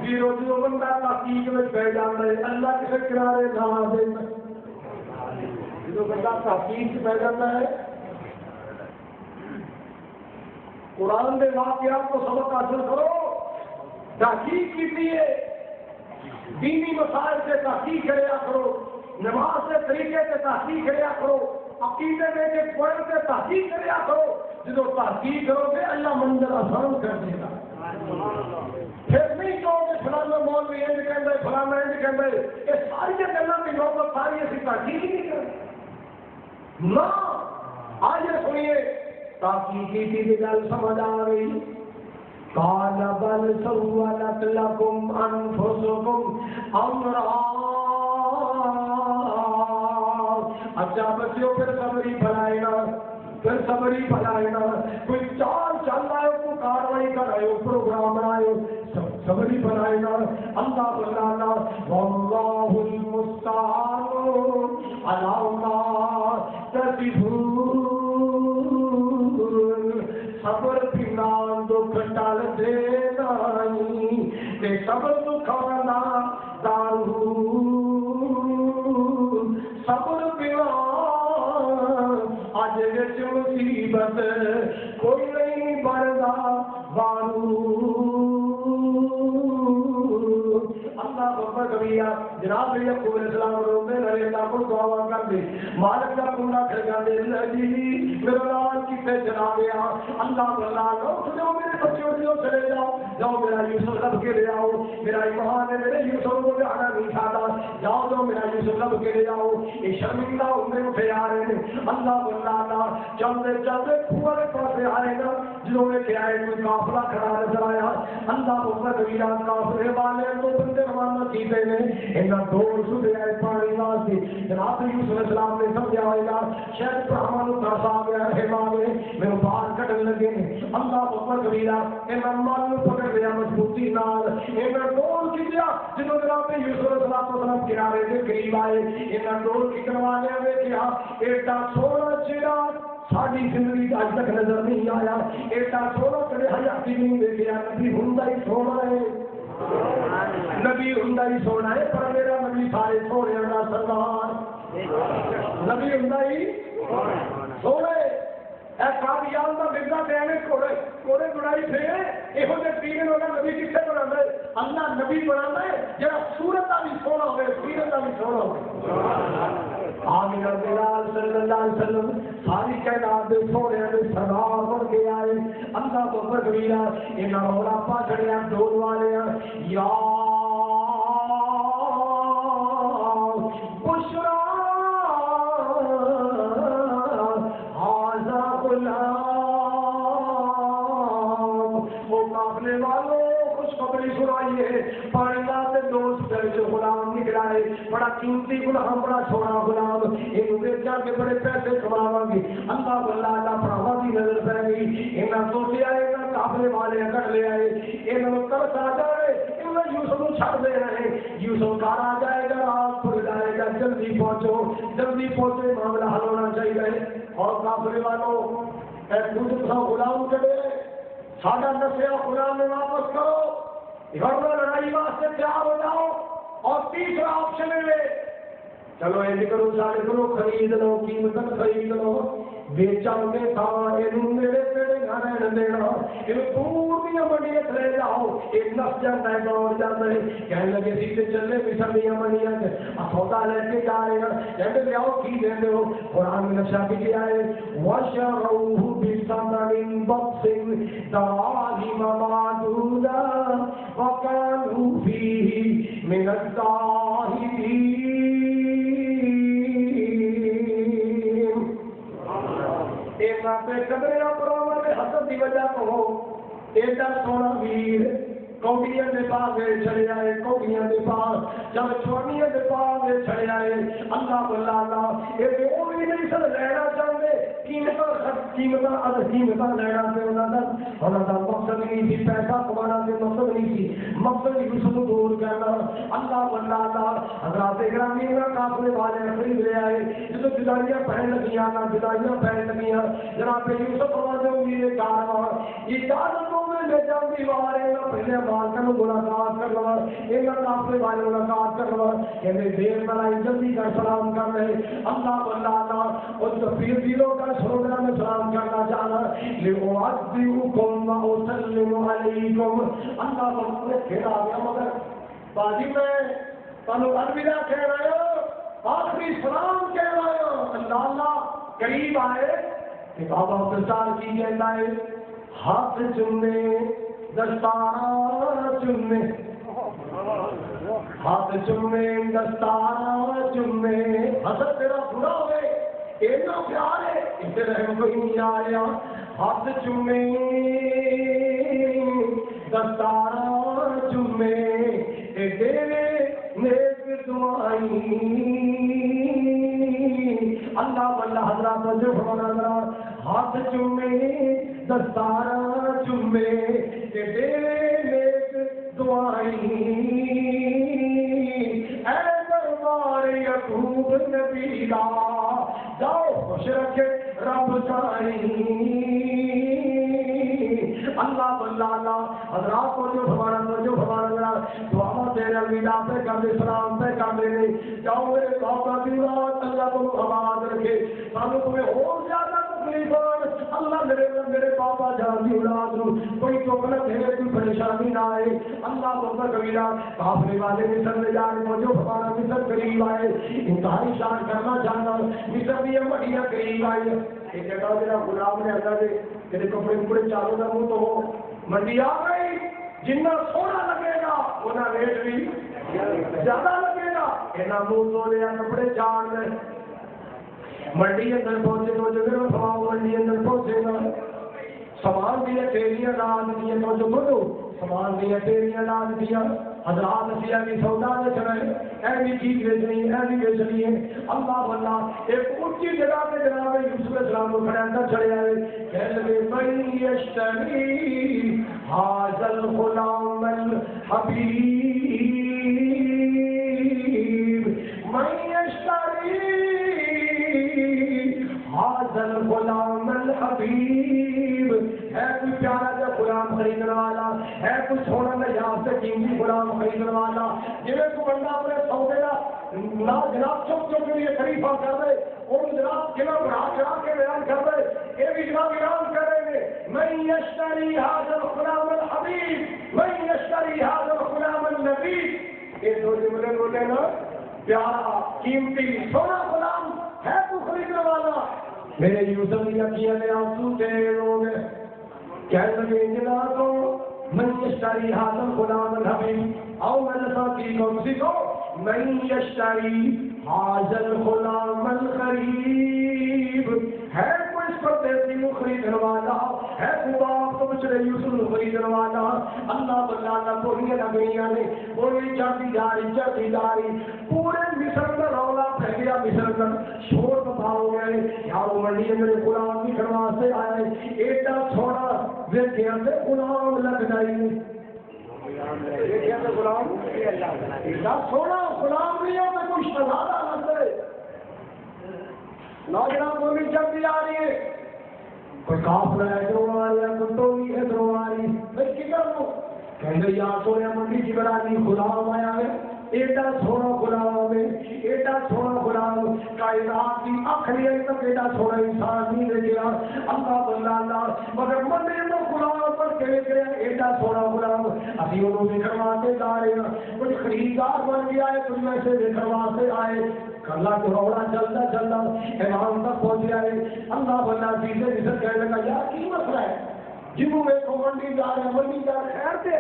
ویرو جو بندہ تحقیق میں پہ جاتا ہے اللہ کسے کنارے نہ دیتا جو بندہ تحقیق میں پہ جاتا ہے قرآن دے واقعات کو سبق حاصل کرو تحقیق کیجیے دینی مسائل سے تحقیق کریا کرو نماز کے طریقے سے تحقیق کریا کرو عقیدے میں کے پڑھ سے تحقیق کریا کرو جدو تحقیق کرو گے اللہ منزل آسان کر دے گا پھر نہیں کہو کہ فلانا مولوی انج کہندا ہے فلانا انج کہندا ہے یہ ساری گلاں کی نوبت ساری اسی تحقیق ہی نہیں کرتے نہ آئیے سنیے تحقیقی کی گل سمجھ آ گئی قال بل سولت لكم انفسكم امرا اچھا بچوں پھر صبری بھلائے نا کوئی چال چل رہا ہے کو کاروائی کر رہے ہو پروگرام بنائے ہو صبری بھلائے نا اللہ بلانا واللہ المستعان علی ما تصفون صبر پھران دکھ ٹال دے نائی تے صبر دکھانا دارو صبر پھران آج وچ مصیبت کوئی نہیں بڑھدا بارو اللہ اکبر کبیرہ جناب یعقوب علیہ السلام روندے رہے اللہ کو دعا کر دے مالک کا کنڈا کھڑکا دے جی میرا نام کتے جناب اللہ بلا لو جاؤ میرے بچوں کو چلے جاؤ میرا یوسف لب کے لے آؤ میرا ایمان ہے میرے یوسف کو جانا نہیں کھاتا جاؤ میرا یوسف لب کے لے آؤ یہ شرمندہ ہوندے اٹھے آ رہے ہیں اللہ بلا چلتے پورے پاسے آئے گا جنہوں نے کیا ہے کوئی قافلہ کھڑا نظر آیا اللہ اکبر کبیرہ قافلے والے تو بندے روانہ کیتے نے انہاں دور سدے آئے پانی واسطے جناب یوسف علیہ السلام نے سمجھا ہوئے گا شاید برہمان ترسا گیا رہے مانے میرے باہر کٹن لگے اللہ اکبر کبیرہ انہاں مال پکڑ لیا مضبوطی نال انہاں دور کیتیا جنہوں جناب یوسف علیہ السلام کنارے دے قریب آئے انہاں دور کی کروانے ویکھیا ایڈا سونا چہرہ ساری زندگی کا آج تک نظر نہیں آیا ایڈا سونا کدے حیاتی نہیں دیکھا نبی ہوندا ہی سونا ہے نبی ہوندا ہی سونا ہے پر میرا نبی سارے سونے دا سردار نبی ہوندا ہی سونا ہے اے قادیان دا مرزا تے ایویں کوڑے بنائی تھے ایہو جے تین والا نبی کتنے بنانا ہے اللہ نبی بنانا ہے جڑا صورت دا بھی سونا ہوے سیرت دا بھی سونا ہوے آمین بلال صلی اللہ علیہ وسلم ساری کائنات دے سونے دے سردار بن کے آئے اللہ تو اکبر کبیرہ انہاں رولا پا چڑھیا ڈول والے یا بشرا ہاذا غلام وہ قافلے والوں خوشخبری سنائیے پانی لاتے دوست جو غلام نکلا ہے بڑا قیمتی غلام بڑا چھوڑا غلام یہ بیچا کے بڑے پیسے کماواں گے اللہ اللہ بڑھاوا کی نظر پہ گئی انہاں سوچیا انہاں قافلے والے کٹ لے آئے انہاں ترس آ جائے انہاں یوسف کو چھڑ دے رہے یوسف گھر آ جائے گا رات کھل جائے گا چاہیے جلدی پہنچو معاملہ حل ہونا چاہیے. اور کافر والوں خود غلام کرے ساڈا نسیا غلام میں واپس کرو ورنہ لڑائی واسطے تیار ہو جاؤ. اور تیسرا آپشن ہے چلو یہ کرو سارے کرو خرید لو قیمت خرید لو بیچا گے تھا یہ میرے پیڑے نہ رہن دینا یہ دور دیا منڈیاں لے جاؤ. ایک نس جاتا ہے دوڑ جاتا ہے کہنے لگے سیدھے چلے بھی سبزیاں منڈیاں سے سودا لے کے جا رہے ہیں کہتے لے آؤ کی دیتے ہو. قرآن میں نقشہ بھی کیا ہے وَشَرَوْهُ بِثَمَنٍ بَخْسٍ دَرَاهِمَ مَعْدُودَةٍ وَكَانُوا فِيهِ مِنَ الزَّاهِدِينَ. حسد کی وجہ کو ایڈا سونا ویر کوڑیاں دے پاس چلے آئے کوڑیاں دے پاس جب چھوڑیاں دے پاس چلے آئے اللہ اللہ یہ وہ بھی نہیں سر لینا چاہتے قیمتاں لینا سے انہوں کا مقصد نہیں تھی پیسہ کمانا سے مقصد نہیں تھی مقصد اس کو دور کرنا. اللہ اللہ حضرات گرامی کا قافلے والے خرید لے آئے جب جدائیاں پہن لگیاں نہ جدائیاں پہن لگیاں جناب یوسف فرماتے ہوں یہ کارواں اجازتوں میں لے جاؤ دیوارے پہلے بات کر ملاقات کر لوا یہ قافلے والے ملاقات کر لوا کہتے دیر بنائی جلدی کا سلام کر رہے. اللہ اللہ اور پھر دلوں کا سونا میں سلام کرنا چاہنا لِأُعَذِّبُكُمْ وَأُسَلِّمُ عَلَيْكُمْ. اللہ نے پھر آ گیا مگر باجی میں تمہیں الوداع کہہ رہے ہو آخری سلام کہہ رہے ہو. اللہ اللہ قریب آئے کہ بابا سرکار کی کہتا ہے ہاتھ چومنے دستار چومنے ہاتھ چومنے دستار چومنے حسد تیرا برا ہوئے اتنا پیار ہے اسے رحم کوئی نہیں آیا. ہاتھ چومے دستار چومے تیرے نیک دعائیں اللہ اللہ حضرات جو ہمارا ہاتھ چومے دستار چومے تیرے نیک دعائیں اے دربار یعقوب نبی کا جاؤ خوش رکھے رب سائیں. اللہ اللہ حضرات کو جو ہمارا دعا تیرے الوداع پہ کر دے سلام پہ کر دے جاؤ میرے پاپا کی رات اللہ کو آباد رکھے سانو تمہیں اور زیادہ تکلیف اللہ میرے پاپا جان کی اولاد کوئی چوکلت ہے کوئی پریشانی نہ آئے. اللہ کو کبیرہ کافرے والے مصر لے جانے جو ہمارا مصر قریب آئے انتہائی شان کرنا چاہنا مصر بھی بڑھیا قریب آئے. ایک جگہ میرا غلام نے اللہ دے تیرے کپڑے کپڑے چالو نہ منہ تو ہو منڈی آ گئی جنہ سونا لگے گا انہیں ریٹ بھی زیادہ لگے گا اینا منہ تو لیا کپڑے چال لے منڈی اندر پہنچے تو جو میرا سامان منڈی اندر پہنچے گا سامان دیا تیریاں رات دیا تو جو بولو سامان دیا تیریاں رات دیا حضرات نسیہ کی سودا میں چلے ایسی چیز بیچنی ہے. اللہ اللہ ایک اونچی جگہ پہ جناب یوسف علیہ السلام کو کھڑے اندر چڑھے آئے کہنے لگے من یشتری ھذا الغلام الحبیب من یشتری ھذا الغلام الحبیب. ہے کوئی پیارا جا غلام خریدنے والا ہے کوئی سونا نجات سے قیمتی غلام خریدنے والا جی کو بندہ اپنے سودے کا جناب چپ چپ کے لیے خریفہ کر دے اور جناب قلعہ بڑھا چڑھا کے بیان کر دے یہ بھی جناب اعلان کریں گے من یشتری ھذا الغلام الحبیب من یشتری ھذا الغلام النبی. یہ دو جملے بولے نا پیارا قیمتی سونا غلام ہے تو خریدنے والا. میرے یوسف کی اکھیاں میں آنسو تیرے رونے کہنے لگے جنا کو من یشتری ھذا الغلام الحبیب او میں ساتھی کو کسی کو من یشتری ھذا الغلام الغریب. ہے کوئی اس پر دیتی کو خریدنے والا ہے کوئی باپ کو بچڑے یوسف کو خریدنے والا. اللہ بلّہ بولیاں لگیاں نے بولی چڑھتی جاری پورے مصر کا رولا پھیل گیا مصر کا شور بتاؤ گئے یار منڈی میں میرے غلام کی کروا سے آئے ایڈا چھوڑا ویکھیا سے غلام لگ جائی غلام ایڈا چھوڑا غلام نہیں ہے کوئی شہزادہ نوجوان بولی چلتی آ رہی ہے، کوئی قافلہ ادھروں آ رہا ہے، کوئی ٹولی ادھروں آ رہی ہے، میں کی کروں؟ کہتے یا سونے منڈی کی برادری غلام آیا ہے، ایڈا سونا غلام ہے، ایڈا سونا غلام کائنات کی آخری تک ایڈا سونا انسان نہیں دیکھا اللہ اللہ، مگر منڈی میں غلام پر کے گیا ایڈا سونا غلام ابھی انہوں نے کرواتے جا رہے ہیں، کچھ خریدار بن گیا ہے، کچھ ویسے بھی کرواتے آئے، اللہ کو روڑا چلتا چلتا امام تک پہنچ گیا ہے، اللہ اللہ چیزیں جسے کہنے لگا یار کی مسئلہ ہے؟ جنہوں میں کو منڈی جا رہے ہیں، منڈی جا رہے ہیں، خیر تھے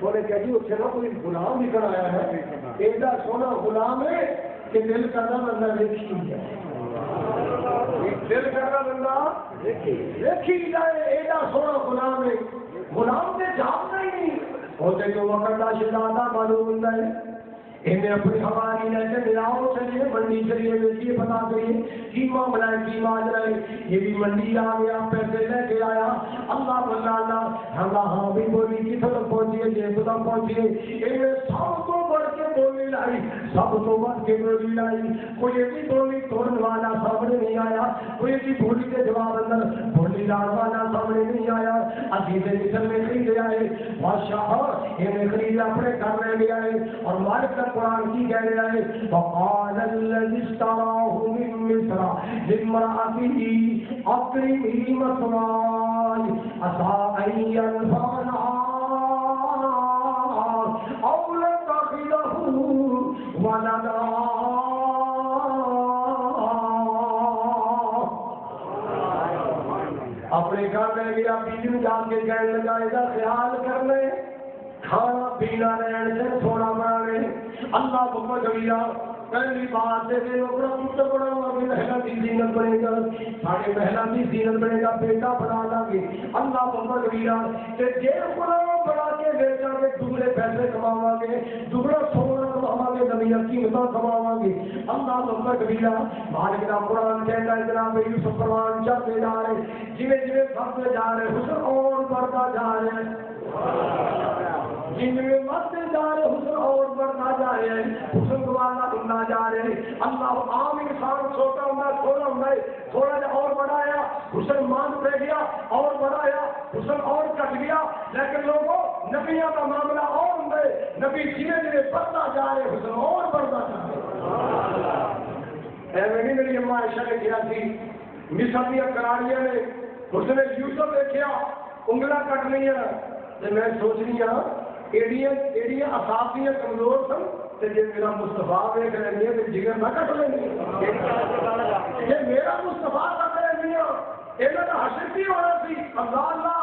بولے کہ جی اس سے نہ کوئی غلام بھی کرایا ہے، ایڈا سونا غلام ہے کہ دل کرنا بندہ دیکھی جائے، دل کرنا بندہ دیکھی جائے، ایڈا سونا غلام ہے، غلام سے جاننا ہی نہیں ہوتے جو وقت کا شہزادہ معلوم ہوتا ہے، انہیں اپنی ہماری نے ملاؤ چلیے منڈی چلیے دیکھیے پتا کریے کی معاملہ ہے کی ماجرا ہے، یہ بھی منڈی آ گیا پیسے لے کے آیا، اللہ اللہ اللہ ہاں بھی بولی کی طرف پہنچیے جی خدا پہنچیے، انہیں سب کو بڑھ کے بولی لائی، سب کو بڑھ کے بولی لائی، کوئی ایسی بولی توڑنے والا سامنے نہیں آیا، کوئی ایسی بولی کے جواب اندر بولی لانے والا سامنے نہیں آیا، عزیز مصر میں خرید آئے بادشاہ انہیں خرید اپنے گھر میں لے آئے اور مالک کا قرآن کی کہہ رہا ہے وقال الذي اشتراه من مصر لامرأته أكرمي مثواي عسى أن ينفعنا أو نتخذه ولدا اپنے گھر میں گیا بیوی جا کے کہنے لگا اس کا خیال کر لے کھانا پینا رہن سے تھوڑا بڑا رہے اللہ کو کبیرہ پہلی بات سے کہ اپنا پتر بڑا ہوا بھی محلہ بھی زینت بنے گا ساڑھے محلہ بھی زینت بنے گا بیٹا بنا لگے اللہ کو کبیرہ کہ جے بڑا بڑا کے بیٹا کے دگڑے پیسے کماوا گے دگڑا سونا کماوا گے نبی قیمتاں کماوا گے اللہ کو کبیرہ مالک کا قرآن کہتا ہے جناب یوسف پروان چلتے جا رہے جنہیں بڑھتے جا رہے حسن اور بڑھتا جا رہے جن میں بڑھتے جا رہے حسن اور بڑھتا جا رہے ہیں حسن والا بننا جا رہے ہیں اللہ عام انسان چھوٹا ہونا تھوڑا ہونا تھوڑا جا اور بڑھایا حسن مان پہ گیا اور بڑھایا حسن اور کٹ گیا لیکن لوگوں نبیوں کا معاملہ اور ہوتا ہے نبی دھیرے دھیرے بڑھتا جا رہے حسن اور بڑھتا جا رہے اے میری اماں عائشہ نے کیا تھی مصر دیا کراڑیاں نے حسن یوسف دیکھیا انگلا کٹ لیا میں سوچ رہی ہوں ایڈیاں اصابیاں کمزور سن تے جے میرا مصطفیٰ ویکھ لینی تے جگر نہ کٹ لینی جے میرا مصطفیٰ کٹ لینی انہاں دا حشر کی ہونا سی اللہ اللہ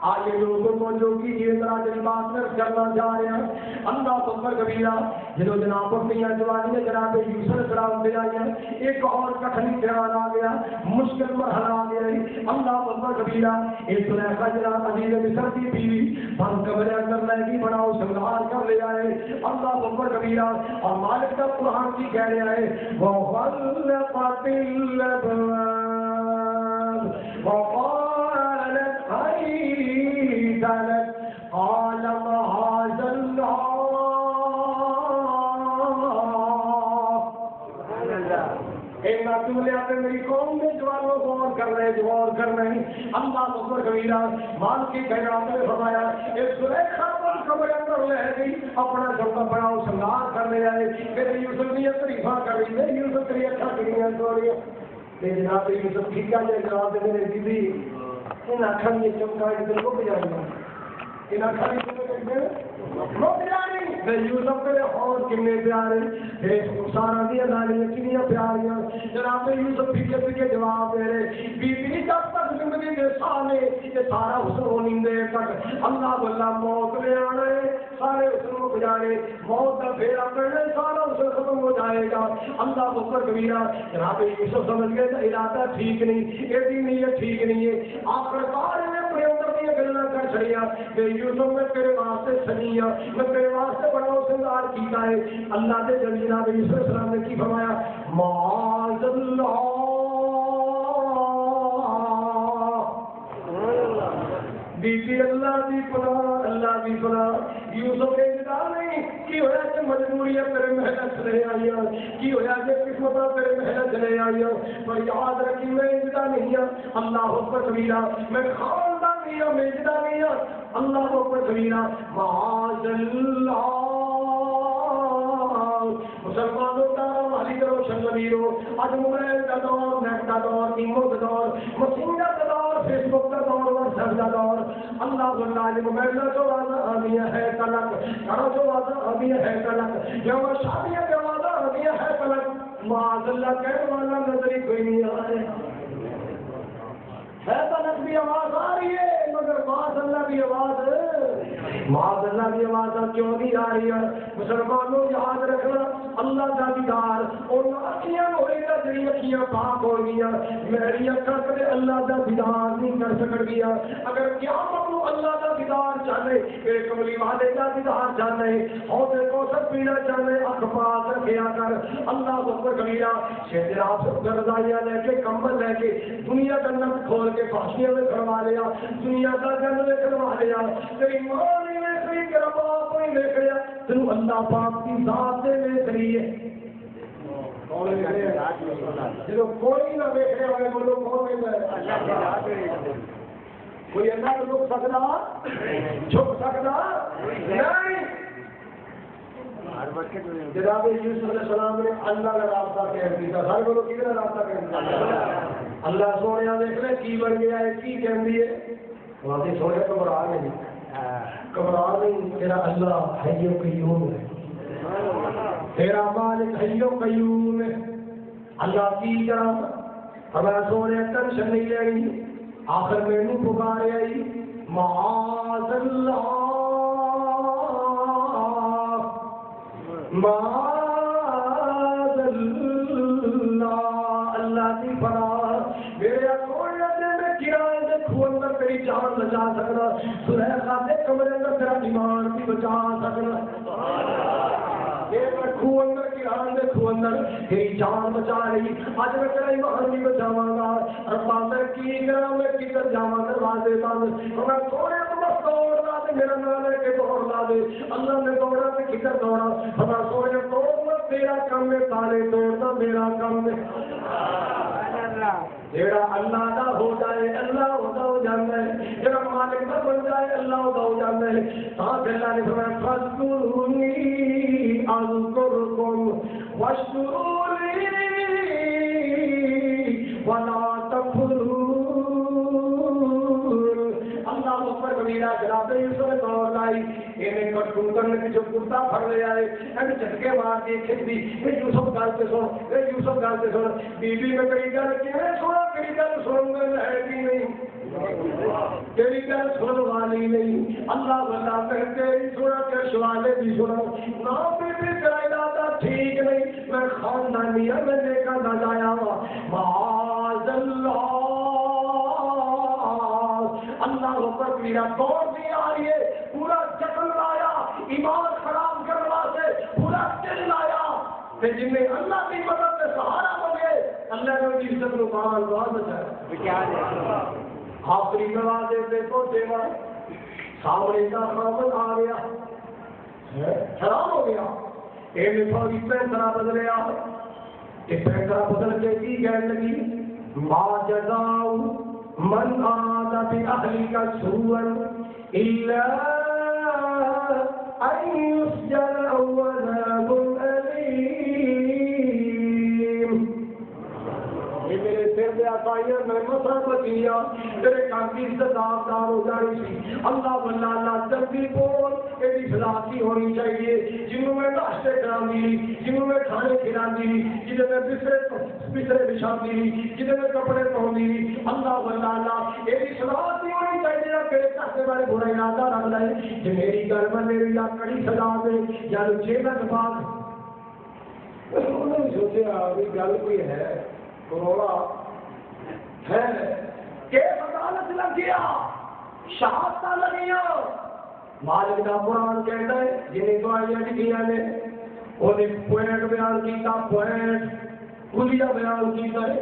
آئیے لوگوں کو جو کہ یہ طرح کی بات میں کرنا جا رہے ہیں اللہ اکبر کبیرہ جنہوں جناب اپنی جوانی میں جناب یوسف سلام دے آئی ہیں ایک اور کٹھنی دھیان آ گیا مشکل مرحلہ آ گیا اللہ اکبر کبیرہ ایک سلیخہ جناب عزیز مصر کی بیوی بند کمرے اندر لہگی بناؤ سنگار کر لے آئے اللہ اکبر کبیرہ اور مالک کا قرآن کی کہہ رہے آئے وَخَلَّقَتِ اللَّبَانِ وَقَالَتْ قال معاذ اللہ اینا جملے آتے میری قوم میں جوانوں غور کر رہے ہیں اللہ اکبر کبیرہ مال کی خیرات نے فرمایا ایک زلیخا پر کمرے اندر لے گئی اپنا جھوٹا بناؤ سنگار کر لے آئے میرے یوسف نے تعریفاں کر رہی ہے یوسف تری اچھا کریاں سوریاں لیکن جناب یوسف ٹھیک ہے جناب میرے بیوی ان آنکھوں میں چمکا کے دل کو بجائے گا ان آنکھوں میں رک جانی میں یوسف کے اور کنے پیارے سارا دیا داریاں کنیاں پیاریاں جناب یوسف پیچھے پیچھے جواب دے رہے بیوی جب تک زندگی دے سالے یہ سارا حسن ہونی دیر تک اللہ بلّہ موت لے آنے سارے حسن کو بجانے موت کا پھیرا کرنے سارا حسن ختم ہو جائے گا اللہ بکر کبیرہ جناب یوسف سمجھ گئے ارادہ ٹھیک نہیں ایسی نیت ٹھیک نہیں ہے آخرکار نے اپنے اندر دیا گلنا کر چھڑیا کہ یوسف میں تیرے واسطے سنیا میں تیرے واسطے بڑا سنگار کیتا ہے اللہ نے جب جناب یوسف علیہ السلام نے کی فرمایا معاذ اللہ بیٹی اللہ دی پناہ یوسف کے انتظار نہیں کی ہویا کہ مجبوریاں تیرے محنت چلے آئی کی ہویا کہ قسمتاں تیرے محنت چلے آئی پر یاد رکھی میں اجدا نہیں ہوں اللہ اکبر کبیرہ میں خاندان نہیں ہوں میں اجدا نہیں ہوں اللہ اکبر کبیرہ معاذ اللہ مسلمانوں کا والی کرو شنگیرو آج موبائل کا دور نیٹ کا دور ایمو کا دور مسینجر کا دور فیس بک کا دور واٹس ایپ کا دور اللہ اللہ موبائل کا جو وعدہ آدمی ہے کلک کرو جو وعدہ آدمی ہے کلک جو شادیاں کا وعدہ آدمی ہے کلک معاذ اللہ کہنے والا نظر ہی کوئی نہیں آ رہے ہے کلک بھی آواز آ رہی ہے مگر معاذ اللہ کی آواز معاذ اللہ کی آواز کیوں نہیں آ رہی ہے مسلمانوں یاد رکھنا اللہ کا دیدار اور اکھیاں ہوئے گا جڑی اکھیاں پاک ہو گیا میری اکھاں کدے اللہ کا دیدار نہیں کر سکڑ گیا اگر قیامت کو اللہ کا دیدار چاہے میرے کملی والے کا دیدار چاہے حوض کوثر پینا چاہے اکھ پاک رکھیا کر اللہ اکبر کبیرہ شہر آپ سب رضائیاں لے کے کمبل لے کے دنیا کا نب کھول کے پھانسیوں میں کروا لیا دنیا کا جنگ میں کروا لیا تیری ماں نہیں دیکھ رہی تیرا باپ نہیں دیکھ رہا تینوں اللہ پاک کی ذات سے دیکھ رہی ہے جب کوئی نہ دیکھ رہے ہوئے بولو کون ہے کوئی اللہ کو چھپ سکتا چھپ سکتا نہیں جناب یوسف علیہ السلام نے اللہ کا رابطہ کہہ دیا سارے بولو کدھر رابطہ کہہ دیا اللہ سونے دیکھ رہے کی بن گیا ہے کی کہندی ہے وہاں سونے گھبرا نہیں تیرا اللہ حی و قیوم ہے تیرا مالک حی و قیوم ہے اللہ کی جناب ہمیں سونے ٹینشن نہیں لینی آخر میں نہیں پکارے آئی معاذ اللہ معاذ اللہ اللہ کی پناہ میرے کوئی میں کرائے سے کھو اندر تیری جان بچا سکنا سلیخا دے کمرے اندر تیرا ایمان بھی بچا سکنا کھو اندر کرائے سے کھو اندر تیری جان بچا رہی آج میں تیرا ایمان بھی بچاواں گا ربا میں کی کرا میں کدھر جاواں دروازے بند میں تھوڑے تو بس دوڑنا تے میرا نام لے کے دوڑ لا دے اللہ نے دوڑا تے کدھر دوڑا ہمارا سونے توڑنا تیرا کام میں تالے توڑنا میرا کام میں جیڑا اللہ دا ہو جائے اللہ ہوتا ہو جاتا ہے جیڑا مالک دا بن جائے اللہ ہوتا ہو جاتا ہے ساتھ اللہ نے فرمایا فاذکرونی اذکرکم واشکروا لی ولا تکفرون اللہ اکبر کبیرہ جناب یوسف نے دور لائی انہیں کٹکن کرنے کی جو کرتا پھڑ لے آئے انہیں جھٹکے مار کے کھچ دی یوسف گل سے سن یوسف گل سے سن بی بی میں کئی گل کیویں سنا کئی گل سن میں ہے بھی نہیں تیری گل سن والی نہیں اللہ بندہ کہتے سنا کے سوالے بھی سنو نہ بی بی تیرا ارادہ ٹھیک نہیں میں خاندانی ہے میں دیکھا نہ جایا معاذ اللہ اللہ اکبر میرا دور بھی آ رہی ہے پورا جتن لایا ایمان خراب کرنے واسطے پورا دل لایا کہ جن میں اللہ کی مدد سے سہارا بنے اللہ نے کی عزت کو بہال بہت بچایا آخری دروازے پہ پہنچے گا سامنے کا خامد آ گیا حیران ہو گیا ایک فوجی پینسرا بدلیا ایک پینسرا بدل کے کی کہنے لگی ما جزاؤ من آد بأهلك سوءا إلا أن يسجن أو عذاب أليم میرے سر دے آقائیاں میں مسئلہ بچیا تیرے کام کی عزت آبدار ہو جائے سی اللہ واللہ اللہ جلدی بول ایسی فلاسی ہونی چاہیے جنہوں میں ناشتے کرام دی جنہوں میں کھانے کھلان دی جنہوں میں بسرے بچھان دی جنہوں میں کپڑے پہن دی اللہ واللہ اللہ ایسی فلاسی ہونی چاہیے کہ کہتے بارے برا ارادہ رکھ لائے کہ میری گھر میں میری یا کڑی سزا دے یا جیلت بعد انہوں نے سوچے ابھی گل کوئی ہے کروڑا ہے کیس عدالت لگ گیا شہادت لگیا مالک دا قرآن کہتا ہے جنہیں دعائیاں لکھیاں نے انہیں پوائنٹ بیان کیتا پوائنٹ کلیہ بیان کیتا ہے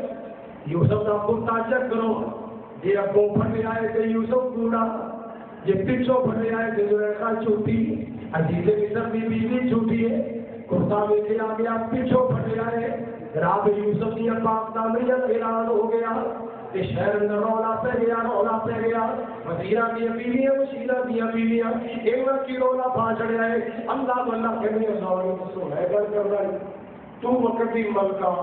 یوسف دا کرتا چیک کرو جی ابو پھڑ آئے تھے یوسف کوڑا یہ پیچھو بڑھے آئے زلیخا جھوٹی عزیز مصر کی بیوی جھوٹی ہے کرتا میں سے آ گیا پیچھو بڑھے آئے راب یوسف کی پاک دامنیہ اعلان ہو گیا کہ شہر اندر رولا پہ گیا وزیرہ کی بیویاں وشیرہ کی بیویاں ایک کی رولا پا چڑھیا ہے اللہ واللہ کہنے اللہ سنے گل کر رہا ہے تو وقتی ملکہ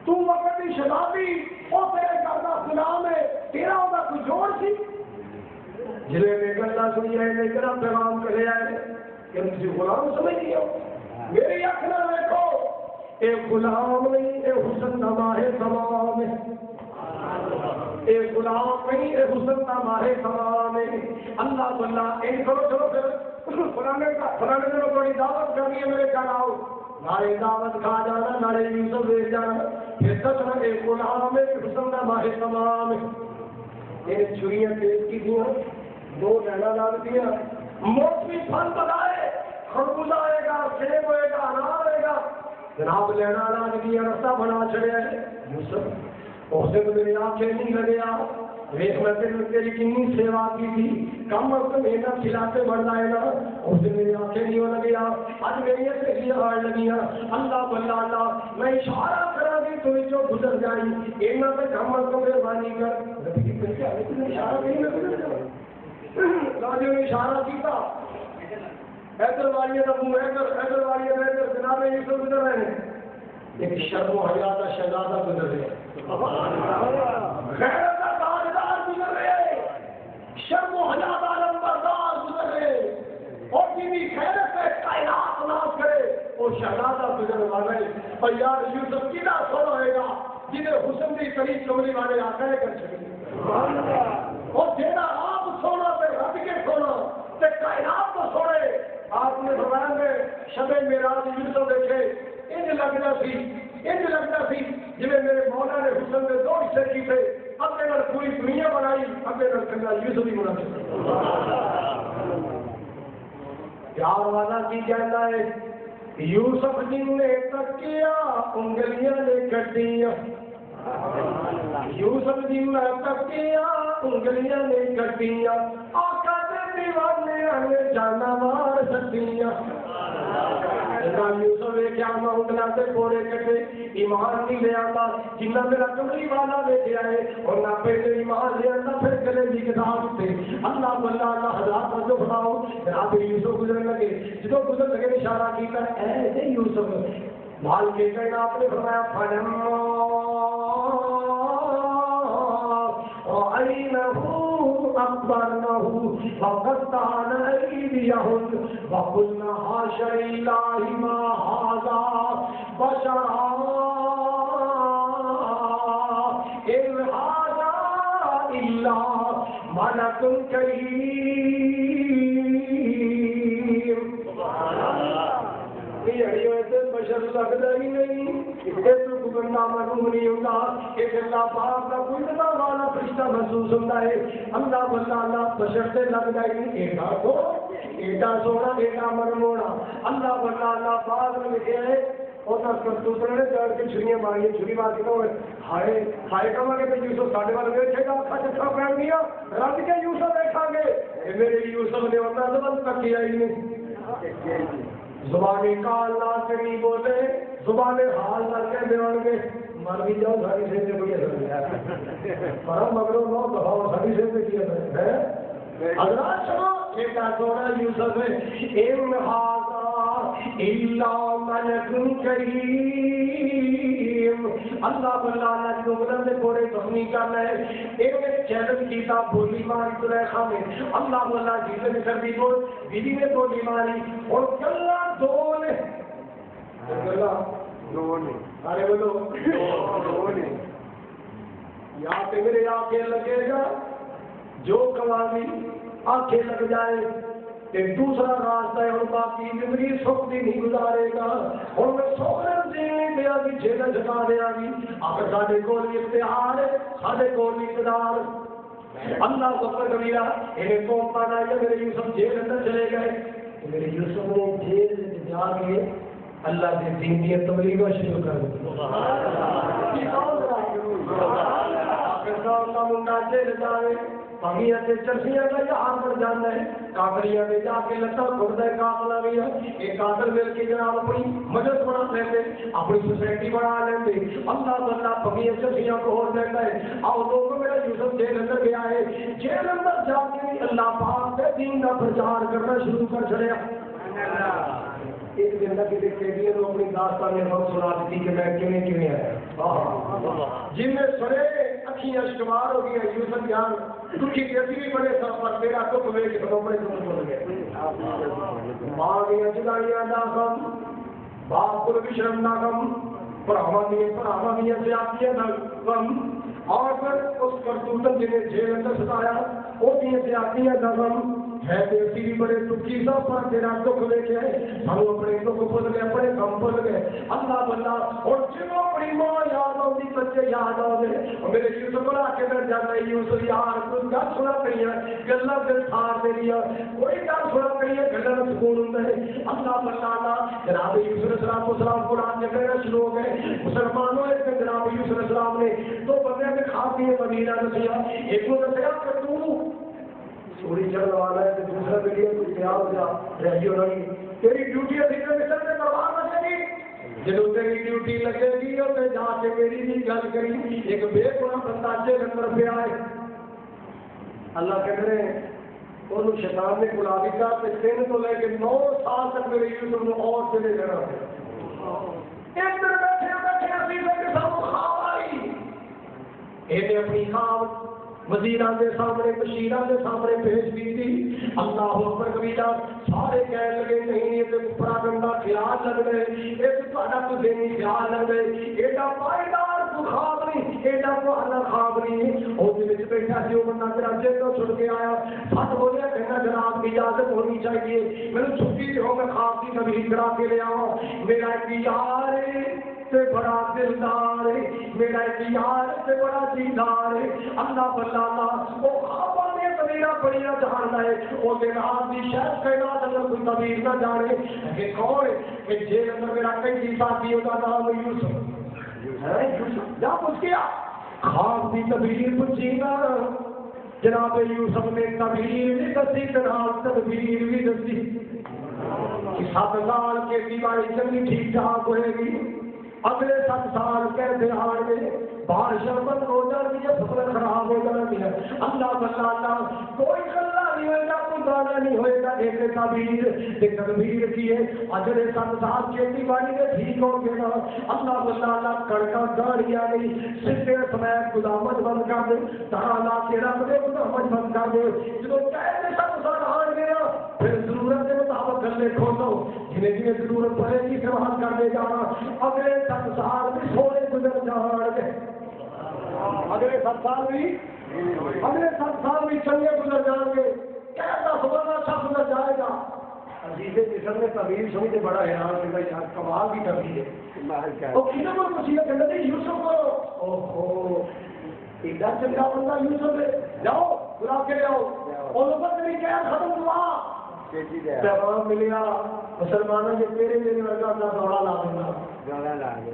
تو وقتی شبابی وہ تیرے کرنا غلام ہے تیرا ہوگا کوئی جوڑ سی جنہیں میں گلہ سنی ہے میں تیرا پیغام کرے آئے کہ مجھے غلام سمجھ لیا میری آنکھ نہ دیکھو اے غلام نہیں اے حسن نما ہے تمام اے غلام نہیں اے حسن نما ہے تمام اللہ واللہ اے کرو چلو پھر فلانے دنوں بڑی دعوت کرنی ہے میرے گھر آؤ نارے دعوت کھا جانا نارے یوسف لے جانا پھر تک اے غلام ہے حسن نما ہے تمام یہ چھریاں تیز کی دیا دو ڈینا ڈال دیا موسمی پھل بنائے خربوزہ آئے گا سیب ہوئے گا انار آئے گا جناب لینا لاج دیا رستہ بنا چھڑیا ہے یوسف اس دن میری آنکھیں نہیں لگیا ویخ میں تیری کنی سیوا کی تھی کم وقت محنت کھلاتے بڑھ جائے گا اس دن میری آنکھیں نہیں ہو لگیا آج میری سہیلیاں آڑ لگیا اللہ بلّہ اللہ میں اشارہ کرا دی تو جو گزر جائی اینا سے کم وقت مہربانی کر اشارہ نہیں لگا نے اشارہ کیتا ایدر والی نبو ایدر والی ایدر جناب یوسف گزر رہے ہیں ایک شرم و حیات شہزادہ گزر رہے ہیں غیرت تاجدار گزر رہے ہیں شرم و حیات عالم بردار گزر رہے ہیں اور جنہی خیرت سے کائنات ناز کرے وہ شہزادہ گزر والے اور یار یوسف کی نہ سونا ہوئے گا جنہیں حسن کی قریب کمری والے آقائے کر سکتے اور جینا آپ سونا پہ رب کے سونا تے کائنات کو سوڑے آپ نے فرمایا میں شب معراج یوسف دیکھے انج لگتا سی جویں میرے مولا نے حسن میں دو حصے کیتے اپنے نال پوری دنیا بنائی اپنے نال کنگا یوسف ہی بنا پیار والا کی کہتا ہے یوسف جن نے تکیا انگلیاں نے کٹیاں یوسف جن نے تکیا انگلیاں نے کٹیاں آقا دیوانے ہمیں جانا مار سکتیاں یوسف کیا انگلا سے پورے کٹے ایمان نہیں لے آتا جنہ میرا کمری والا لے کے آئے اور نہ پہلے ایمان لے آتا پھر گلے کی کتاب تھے اللہ واللہ اللہ حضرات پر جو بتاؤ جناب یوسف گزرنے لگے جدو گزر لگے اشارہ کی کر اے یوسف بھال کے کہنا آپ نے فرمایا أكبرنه وقطعنا أيديهم وقلنا حاش لله ما هذا بشرا إن هذا إلا ملك كريم بشر لگتا ہی نہیں بندہ معلوم نہیں ہوتا ایک اللہ پاک کا کوئی بڑا والا فرشتہ محسوس ہوتا ہے اللہ بندہ اللہ بشر سے لگتا ہی نہیں ایٹا کو ایٹا سونا ایٹا مرمونا اللہ بندہ اللہ پاک نے لکھے ہے اور دوسرے نے چڑھ کے چھریاں ماری چھری مار کے ہائے ہائے کہاں گے تو یوسف ساڑھے والے بیٹھے گا اچھا چکا پہن لیا رب کے یوسف دیکھا گے میرے یوسف نے ہوتا زبان تک کیا ہی نہیں زبانی کال نہ کری بولے زبانی حال نہ کہہ دیوان گے مر بھی جاؤ ساری سے سے بڑی اثر فرم مگرو نو دفاع ساری سے سے کیا ہے حضرات شما ایک آسونا یوسف ہے ام حاضا الا ملک کریم اللہ باللہ اللہ کی مقدر سے پورے تخمی کرنا ہے ایک چیلن کیتا بولی ماری زلیخا میں اللہ باللہ جیسے میں کر دی بول بیدی نے بولی ماری اور کلہ دونے ارے بولو دونے یہاں پہ میرے آنکھیں لگے گا جو کوامی آنکھیں لگ جائے ایک دوسرا راستہ ہے اور باقی زندگی سکھ بھی نہیں گزارے گا اور میں سوکرن دینے دیا بھی جھیلہ جھکا دیا بھی اگر ساڑھے کولی اختیار ہے ساڑھے کولی اقتدار اللہ سفر کبیرہ انہیں قوم پانا ہے میرے یوسف جیل اندر چلے گئے میرے یوسف نے جیل جا کے اللہ کے دین کی تبلیغ شروع کر دیا آخر کا اللہ منڈا جیل جائے پاگیاں تے چرسیاں کا یار بن جانا ہے، کاکریاں میں جا کے لتا کھڑتا ہے کافلا بھی ہے، ایک کافر مل کے جناب اپنی مدد بنا لیتے، اپنی سوسائٹی بنا لیتے، اللہ تعالیٰ پاگیاں چرسیاں کو ہو لیتا ہے۔ آؤ لوگوں میرا یوسف جیل اندر گیا ہے، جیل اندر جا کے اللہ پاک کے دین کا پرچار کرنا شروع کر چھڑیا۔ ایک دن تک کسی قیدی نے اپنی داستان میں ہم سنا دیتی کہ میں کیویں آیا، جن میں سنے اکھیاں شمار ہو گیا یوسف جان دکھی کیسی بھی بڑے سر پر تیرا دکھ لے کے بڑے دکھ بول گئے، ماں گیا جدائیاں دا غم، باپ کو بھی شرم نہ غم، پراواں دیاں زیادتیاں دا غم، اور پھر اس کرتوتن جنہیں جیل اندر ستایا وہ دیاں زیادتیاں دا غم ہے، اسی بھی بڑے دکھی سا پر تیرا دکھ لے کے ہم اپنے دکھ بھول گئے، اپنے غم بھول گئے، اللہ بندہ اور جنوں اپنی ماں یاد آتی بچے یاد آتے، میرے یوسف بنا کے در جاتا ہے یوسف یار کوئی گل سنا کری ہے گلا دل تھار دے رہی ہے، کوئی گل سنا کری ہے گلا میں سکون ہوتا ہے، اللہ بندہ جناب یوسف علیہ السلام قرآن کے کہنا شروع ہو گئے، مسلمانوں ایک جناب یوسف علیہ السلام نے دو بندے میں کھاتی ہے مدینہ دسیا، ایک کو دسیا کہ تو چوری چڑھنے والا ہے تو دوسرا میڈیا کو تیار ہو جا رہی ہو رہی تیری ڈیوٹی ابھی مصر میں کروا لگے گی، جب تیری ڈیوٹی لگے گی اور جا کے میری بھی گل کری ایک بے گناہ بندہ جیل اندر پہ آئے، اللہ کہتے ہیں انہوں شیطان نے بلا دیا کہ 3 تو لے کے 9 سال تک میرے یوسف نے اور چلے جانا ایک دن بیٹھے عزیزوں کے ساتھ خواب آئی، انہیں اپنی خواب وزیران کے سامنے بشیران کے سامنے پیش کی تھی، اللہ اکبر کبیرہ سارے کہنے لگے نہیں یہ تو بڑا گندا خیال لگ رہے، یہ تو تھوڑا تو دینی خیال لگ رہے، ایڈا پائیدار تو خواب نہیں، ایڈا تو اللہ خواب نہیں، اور دل وچ بیٹھا سی وہ بندہ تیرا جیل تو چھڑ کے آیا، ساتھ بولیا کہنا جناب کی اجازت ہونی چاہیے، میں نے چھٹی ہو میں خواب کی تبدیل کرا کے لے آؤں، میرا ایک یار سے بڑا دلدار ہے، میرا ایک یار سے بڑا دیدار ہے، اللہ بلّہ وہ خوابوں میں تبیرہ بڑی نہ جاننا ہے، وہ دن آپ کی شاید کائنات اگر کوئی تبیر نہ جانے کہ کون ہے کہ جیل اندر میرا کئی ساتھی ہوتا نام یوسف ہے، یوسف جا پوچھ کیا خواب کی تبیر پوچھی نا، جناب یوسف نے تبیر بھی دسی جناب تدبیر بھی دسی، 7 سال کے دیوائی چنگی ٹھیک ٹھاک ہوئے گی، اگلے 7 سال کیسے آڑ گئے باہر شربت ہو جاتی ہے فصل خراب ہو جاتی ہے، اللہ بلّہ کوئی غلہ نہیں ہوئے گا کوئی دانا نہیں ہوئے گا، ایک تعبیر ایک تدبیر کی ہے اگلے 7 سال کھیتی باڑی میں ٹھیک ہو گیا، اللہ بلّہ کڑکا گاڑیاں نہیں سدھے سمیت خدامت بند کر دے تالا کے رکھ دے خدامت بند کر دے، جب کہتے 7 سال آڑ گیا پھر ضرورت کے مطابق گلے کھولو جنہیں ضرورت پڑے گی استعمال کر دے جانا، اگلے 7 سال بھی سونے گزر جان گے، اگلے 7 سال بھی چنگے گزر جان گے، کیسا سونا اچھا گزر جائے گا، عزیز مصر نے تعبیر سنی تو بڑا حیران کہ بھائی کمال کی تعبیر ہے، وہ کسی کو مصیبت کہتے تھے یوسف کو اوہو ایڈا چنگا بندہ یوسف ہے، جاؤ بلا کے لے آؤ، اور لوگوں نے کیا ختم ہوا پیغام ملیا مسلمانوں کے تیرے میرے ورگا اپنا دوڑا لا دینا،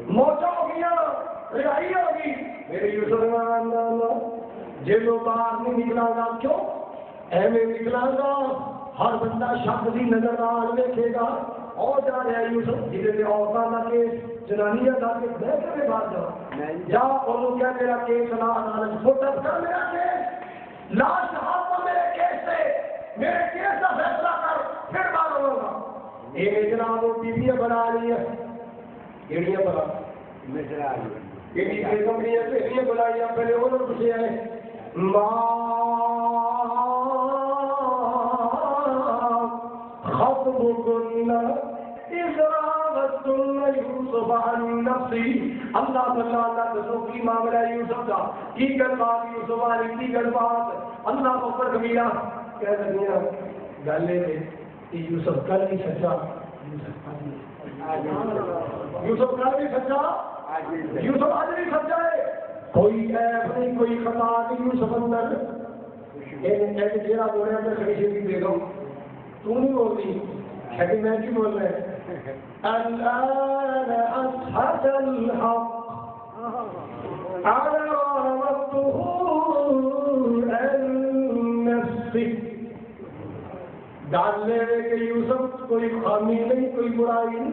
موچا ہو گیا رہائی ہوگی، میرے یوسف جیلوں باہر نہیں نکلا گا، کیوں ایویں نکلا گا ہر بندہ شخص کی نظر نال دیکھے گا، اور جا رہا یوسف جنہیں عورتوں کا کیس جنانیاں کا کیس میں کبھی باہر جاؤ جا اور کیا میرا کیس لا فوٹو کر میرا کیس لاش ہاتھ میرے کیس سے میرے کیس کا فیصلہ کر پھر بات ہوگا، یہ جناب وہ بیویاں بنا رہی ہے کیڑیاں بنا کمپنیاں پہلیاں بنائی پہلے انہوں نے پوچھے ہیں اللہ اللہ دسو کی معاملہ یوسف کا کی گل بات یوسف والی کی گل بات اللہ اکبر کبیرہ کہہ رہی ہیں گل یہ یوسف کل بھی سچا یوسف کل بھی سچا یوسف آج بھی سچا ہے، کوئی عیب نہیں کوئی خطا نہیں یوسف اندر ایسے چہرہ بولے اندر خریشے بھی دے دو تو نہیں بولتی لیکن میں کی بول رہے الآن أشهد الحق على رمته أن تھی ڈالنے کے یوسف کوئی خامی نہیں کوئی برائی نہیں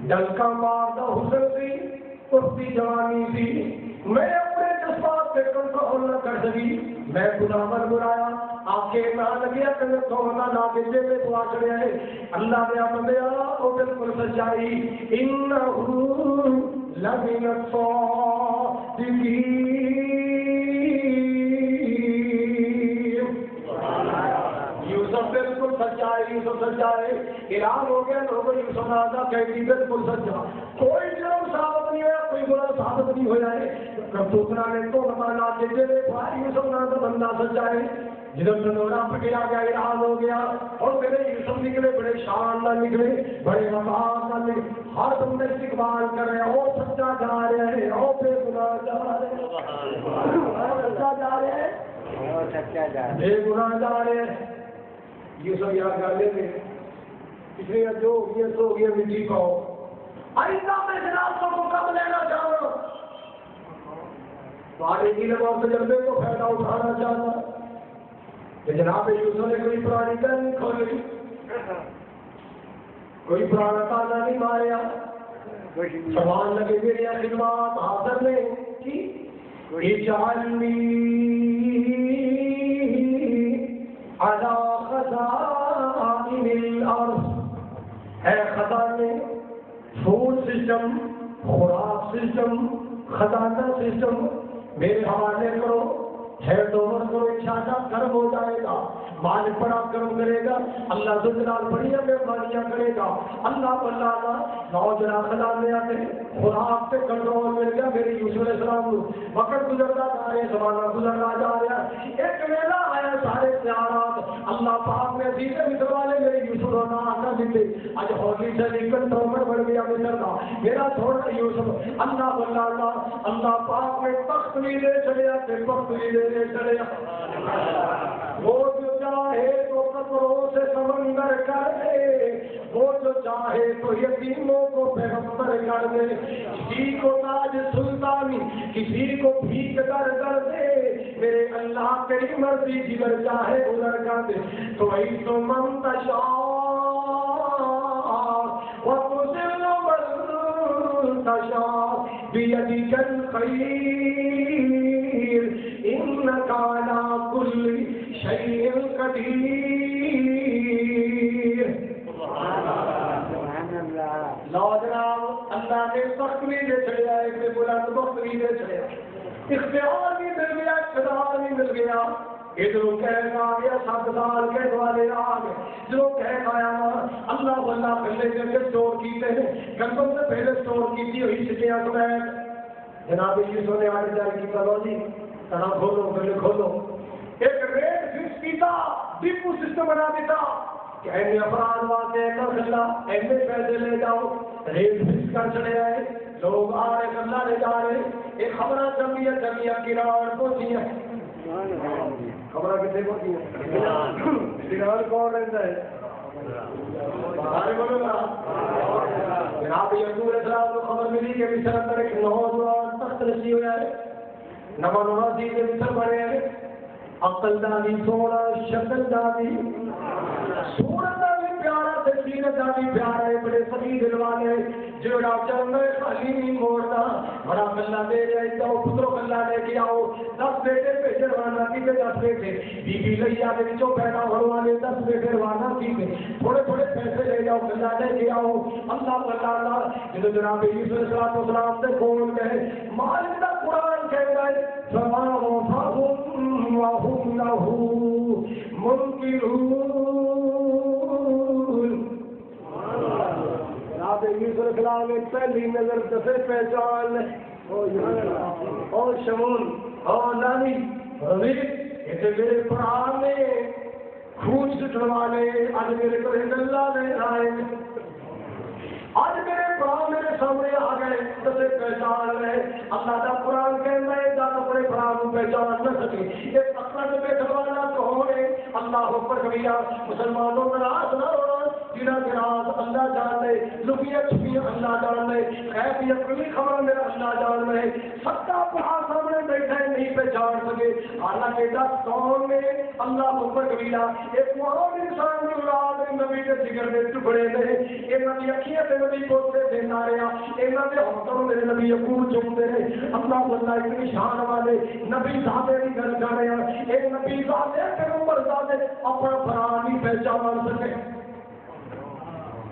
ڈنکا مارتا حسن تھی اس کی جوانی تھی میں اپنے جذبات پہ کنٹرول نہ کر سکی میں گناہ پر برایا آنکھیں نہ لگیا کہ تو نہ دیتے میں دعا چڑھے آئے اللہ نے آپ دیا وہ بالکل سچائی انہو لمن الصادقین یوسف بالکل سچائی یوسف سچائی اعلان ہو گیا لوگوں یوسف راجا کہتی بالکل سچا کوئی جرم ثابت نہیں ہوا کوئی برا ثابت نہیں ہو جائے کرتوتنا نے تو بتانا کہ تیرے بھائی یوسف راجا بندہ سچا ہے جدھر تنورا پکڑا گیا اعلان ہو گیا اور میرے یوسف نکلے بڑے شان نہ نکلے بڑے وقار نہ نکلے ہر بندے استقبال کر رہے ہیں اور سچا جا رہے ہیں اور بے گناہ جا رہے ہیں اور سچا جا رہے ہیں اور سچا جا رہے ہیں بے گناہ جا رہے ہیں یہ سب یاد کر لیتے اس لیے جو یہ سو یہ مٹی کہو آئندہ میں جناب کو کب لینا چاہوں تو آگے کی لگا تجربے کو فائدہ اٹھانا چاہتا کہ جناب یوسف نے کوئی پرانی گل نہیں کھولی کوئی پرانا تالا نہیں ماریا سامان لگے میری خدمات حاضر نے کی اجعلنی علی خزائن الارض اے خزانے فوڈ سسٹم خوراک سسٹم خزانہ سسٹم میرے حوالے کرو ہیڈ اوور کرو اچھا کرم ہو جائے گا مالک بڑا کرم کرے گا اللہ ذوالجلال بڑھیا مہربانیاں کرے گا اللہ اللہ نوجوان خزانے آتے خوراک پہ کنٹرول مل گیا میرے یوسف علیہ السلام وقت گزرتا جا رہے زمانہ گزرتا جا رہا ایک ویلا آیا سارے پیارات اللہ پاک نے سیدھے مصر والے میرے یوسف ہونا آنا دیتے آج ہولی سے لیکن تومر بڑھ گیا مصر کا میرا چھوڑا یوسف اللہ اللہ پاک میں تخت بھی لے چلے آتے وقت بھی لے چلے وہ جو چاہے تو قطروں سے سمندر کر دے وہ جو چاہے تو یتیموں کو پیغمبر کر دے کسی کو تاج سلطانی کسی کو بھیک در دے میرے اللہ تیری مرضی جدھر چاہے ادھر کر دے تو ایسو من تشاء وتذل من تشاء بیدک الخیر انک علی کل شیء قدیر نوجوان اللہ نے سخت بھی دے چڑیا ایک نے بلند وقت بھی دے چڑیا اختیار بھی مل گیا اقتدار بھی مل گیا ادھروں کہہ آ گیا 7 سال کے دوالے آ گئے جو کہہ آیا اللہ اللہ پہلے کر کے سٹور کیتے ہیں گندم سے پہلے سٹور کی ہوئی چٹیاں تو میں جناب یوسف نے آگے جاری کی کرو جی کہاں کھولو پہلے کھولو ایک ریٹ فکس کیتا ڈپو سسٹم بنا دیتا کہ ایسے افراد واسطے خلا ایسے پیسے لے جاؤ ریٹ فکس کر چلے آئے لوگ آ رہے خلا لے جا رہے ایک خبریں چمیاں کنار پہنچی ہیں خبریں کتنے پہنچی ہیں کنار کون رہتا ہے جناب یعقوب علیہ السلام کو خبر ملی کہ مصر اندر ایک نوجوان تخت نشین ہو جائے نما جی کے مصر بڑے ہیں عقل دانی سونا شکل دانی سورت دانی پیارا تشکیلت دانی پیارا ہے بڑے سبھی دل والے جوڑا چلنا خالی نہیں موڑنا بڑا کلا دے جائے تو پتروں کلا لے کے آؤ 10 بیٹے پیچھے روانا کی 10 بیٹے بی بی لیا کے بچوں پیدا ہونے 10 بیٹے روانا کی تھوڑے تھوڑے پیسے لے جاؤ کلا لے کے آؤ اللہ اللہ جنہوں جناب یوسف علیہ السلام سے کون کہے مالک دا قرآن کہہ رہا ہے فَمَا وَهُمْ لَهُ مُنْكِرُونَ جناب یوسف علیہ السلام ایک پہلی نظر دفے پہچان اور شمول اور نانی ایسے میرے قرآن میں خون سٹھوانے آج میرے کو اللہ نے آئے آج میرے قرآن میرے سامنے آ گئے دفے پہچان رہے اللہ کا قرآن کہنا ہے جا اپنے قرآن پہچان نہ سکے یہ تقرر میں بیٹھوانا تو ہونے اللہ پر کبھی مسلمانوں کا راز نہ ہونا جنہاں کے راز اللہ جان لے، لکیاں چھپیاں اللہ جان لے، غیب کی اپنی خبر میرا اللہ جان لے، سچا پڑھا سامنے بیٹھا ہے نہیں پہچان سکے، حالانکہ دس قوم میں اللہ اکبر کبیرہ ایک عام انسان کی اولاد نبی کے جگر میں ٹکڑے نے، انہاں دی اکھیاں تے نبی پوتے دینا رہا، انہاں دے ہاتھوں میرے نبی یقول چومتے ہیں، اللہ اللہ اتنی شان والے نبی زادے کی گل کر رہے ہیں، ایک نبی زادے پیغمبر زادے اپنا بھرا نہیں پہچان سکے۔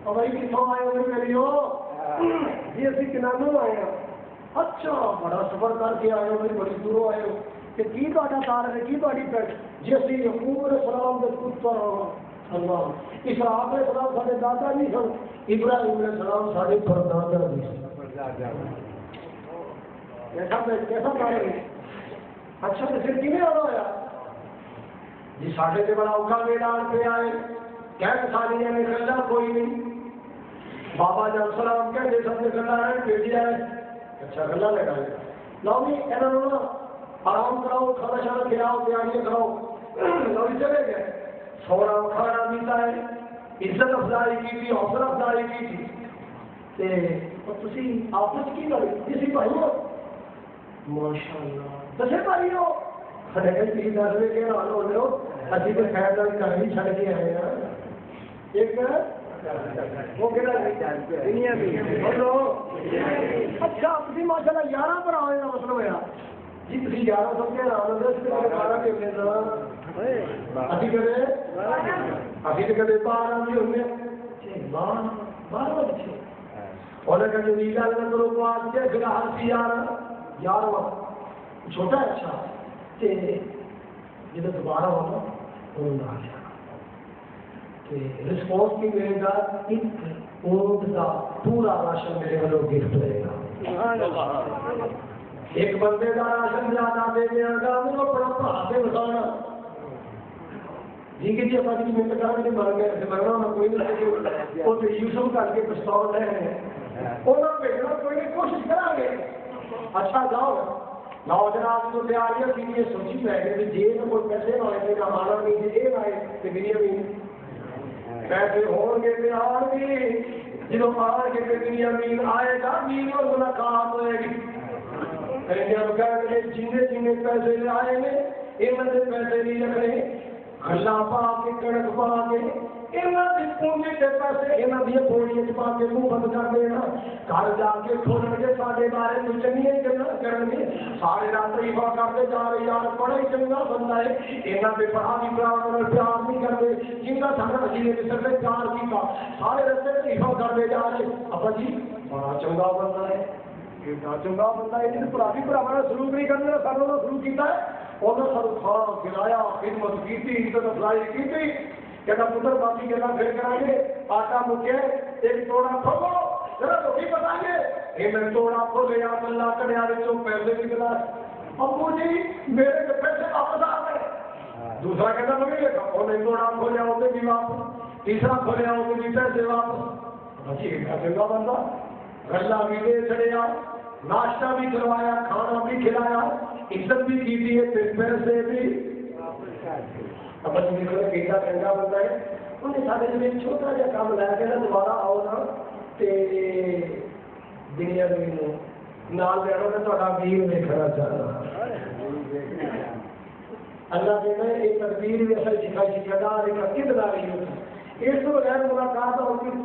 بھائی کتوں آئے ہو میری ہو جی اسی کنانوں آئے ہیں، اچھا بڑا سفر کر کے آئے ہو، بڑی دوروں آئے ہو، کہ کی تہاڈا تار ہے کی تہاڈی پیٹ جی اسی یعقوب علیہ السلام دے پتر اللہ اسحاق علیہ السلام ساڈے دادا نہیں سن، ابراہیم علیہ السلام ساڈے پردادا نہیں سن۔ کیسا تار ہے؟ اچھا تو پھر کیویں آنا ہوا جی ساڈے تے بڑا اوکھا میدان پہ آئے کہہ ساریاں نے کلا کوئی نہیں، بابا جان سلام کہتے سب نے کلا ہے بیٹی آئے اچھا گلا لگا لو جی انہوں آرام کراؤ کھانا شانا کھلاؤ تیاریاں کراؤ لو جی چلے گئے، سونا کھانا پیتا ہے، عزت افزائی کی تھی، حوصلہ افزائی کی تھی، تھی آپس کی کری کسی بھائی ہو ماشاء اللہ دسے بھائی ہو کسی دس میں کہہ حال ہو رہے ہو ابھی تو خیر داری گھر ہی چھڑ کے آئے ہیں ایک وہ دنیا بھی اچھا تھی ماشاء اللہ 11 پر آنے کا مطلب ہے جی تھی 11 سب کے بارہ کے ابھی کدے ابھی تو کدے 12 بھی ہونے 12 بچے انہیں کہتے نیلا نہ کرو تو آج کیا فی الحال سی 11 چھوٹا اچھا جب دوبارہ ہوگا انہوں نے رسپانس کی ملے گا ایک اونٹ کا پورا راشن میرے والوں گفٹ رہے گا، ایک بندے کا راشن زیادہ دے دیا گا وہ بڑا پڑھاتے بتانا جی کہ جی اپنی کی منت کرنے کے مر گئے مرنا میں کوئی نہیں وہ تو یوسف کر کے پچھتاؤ رہے ہیں انہوں نے بھیجنا کوئی نہیں کوشش کریں گے اچھا جاؤ نوجوان تو تیاریاں کی لیے سوچی پہ گئے جیل میں کوئی پیسے نہ آئے گا ہمارا نہیں جیل آئے تو دنیا بھی پیسے ہوں گے تیار بھی جب آئے گے دنیا مین آئے گا مین اور ملاقات ہوئے گی جن جن پیسے لے آئے گے انہوں نے پیسے نہیں رکھنے گلا پا کے کڑک پا کے انہوں نے پونجی کے پیسے انہوں نے پوڑی پا کے منہ بند کر دینا گھر جا کے کھولن کے سارے بارے میں چنگیاں گلا کرنگے سارے رات ریفا کرتے جا رہے یار بڑا ہی چنگا بندہ ہے انہوں نے پڑھا بھی پیار نہیں کرتے جن کا سارا وزیر مصر نے پیار کیا سارے رستے ریفا کرتے جا رہے ابا جی بڑا چنگا بندہ ہے اتنا چنگا بندہ ہے جن پرا بھی برابر سلوک نہیں کرنے ساروں کا سلوک کیا ہے انہوں نے سر کھانا کھلایا خدمت کی تھی عزت افزائی کی تھی کہتا پتر باقی گلا پھر کرائیں گے آٹا مکے ایک توڑا کھولو ذرا روٹی بتائیں گے یہ میں توڑا کھولے یا اللہ کرے آ رہے پیسے بھی گلا ابو جی میرے کے پیسے واپس آ گئے دوسرا کہتا مجھے لے انہیں توڑا کھولیا ہوتے بھی واپس تیسرا کھولیا ہوتے بھی پیسے واپس اچھی چنگا بندہ گلا بھی دے چڑھیا ناشتہ بھی کروایا کھانا بھی کھلایا عزت بھی کی تھی پیسے بھی اب کیسا چنگا بندہ ہے انہیں سارے جب چھوٹا جا کام لے کے نا دوبارہ آؤ نا دنیا میں نال لینا میں تھوڑا ویر دیکھنا چاہنا اللہ کے میں ایک تقدیر بھی اصل سکھائی سکھدار ایک عقید نہ رہی ہوتی اس کو بغیر ملاقات اور کی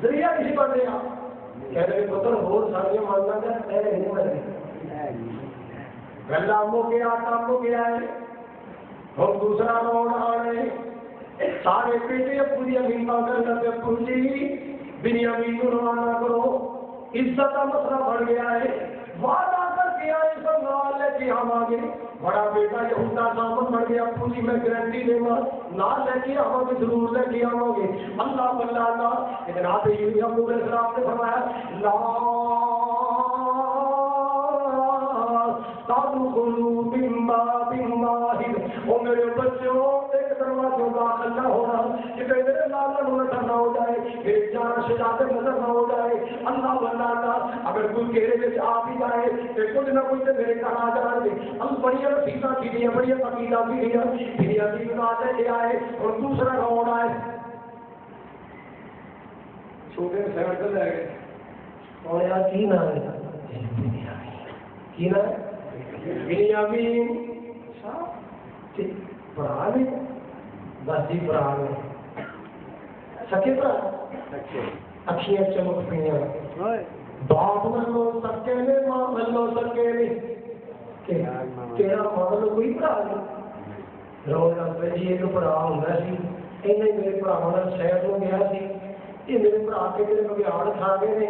ذریعہ کسی بن رہا کہہ رہے پتر ہور سارے ماننا چاہتے ہیں نہیں بنے گلا مو گیا کام ہو گیا ہے ہم دوسرا روڈ آ رہے سارے پیٹے پوری امین کر کرتے پوری بنی امین کو روانہ کرو عزت کا مسئلہ بڑھ گیا ہے وعدہ کر کے آئے سب نال لے کے ہم آگے بڑا بیٹا یہودا سامن بڑھ گیا پوری میں گارنٹی دے گا نال لے کے آؤ گے ضرور لے کے آؤ گے اللہ اللہ لیکن آپ یعقوب علیہ السلام نے فرمایا لا تدخلوا من باب واحد او میرے بچوں ایک دروازے داخل نہ ہونا کہ میرے لال نظر نہ ہو جائے میرے جان شجاعت نظر نہ ہو جائے اللہ اللہ اگر کوئی کہے کہ آپ ہی جائے تو کچھ نہ کچھ میرے گھر آ جائیں گے ہم بڑی رسیدہ کی بڑی عقیدہ کی دنیا کی بنا لے کے آئے اور دوسرا روڈ آئے چھوٹے سائڈ سے لے گئے اور یار کی نام ہے کی نام بنیامین برا نے بس جی برا نے سکے برا اکھیاں چمک پہ باپ منو سکے نے ماں منو سکے نہیں تیرا ماں کوئی برا نہیں روز لگتا جی ایک برا ہوتا سی میرے براوا شہر ہو گیا سی یہ میرے برا کے میرے بگیاڑ کھا گئے نے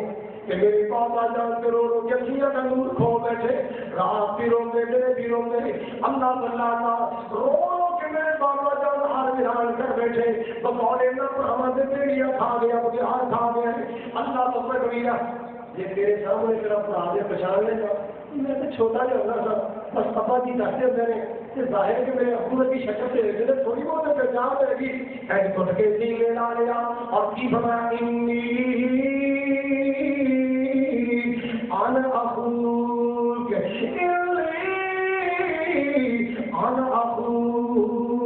کہ میرے پاپا جان کے رو رو کے اکھیاں کا نور کھو بیٹھے رات بھی روتے دن بھی روتے اللہ اللہ رو رو کے میرے پاپا جان ہر ویران کر بیٹھے بقول نہ براوا سے بیڑیاں کھا گیا بگیاڑ کھا گیا اللہ تو پڑویا یہ تیرے سامنے تیرا برا دے پہچان لے گا میں تو چھوٹا جہا ہونا تھا بس پپا جی دستے ہوتے ہیں ظاہر کہ میرے ابو کی شکل سے دیکھتے تھوڑی بہت پہچان رہے گی ایسے کٹ کے سینے لا لیا اور کی فرمایا انا اخوک انا اخوک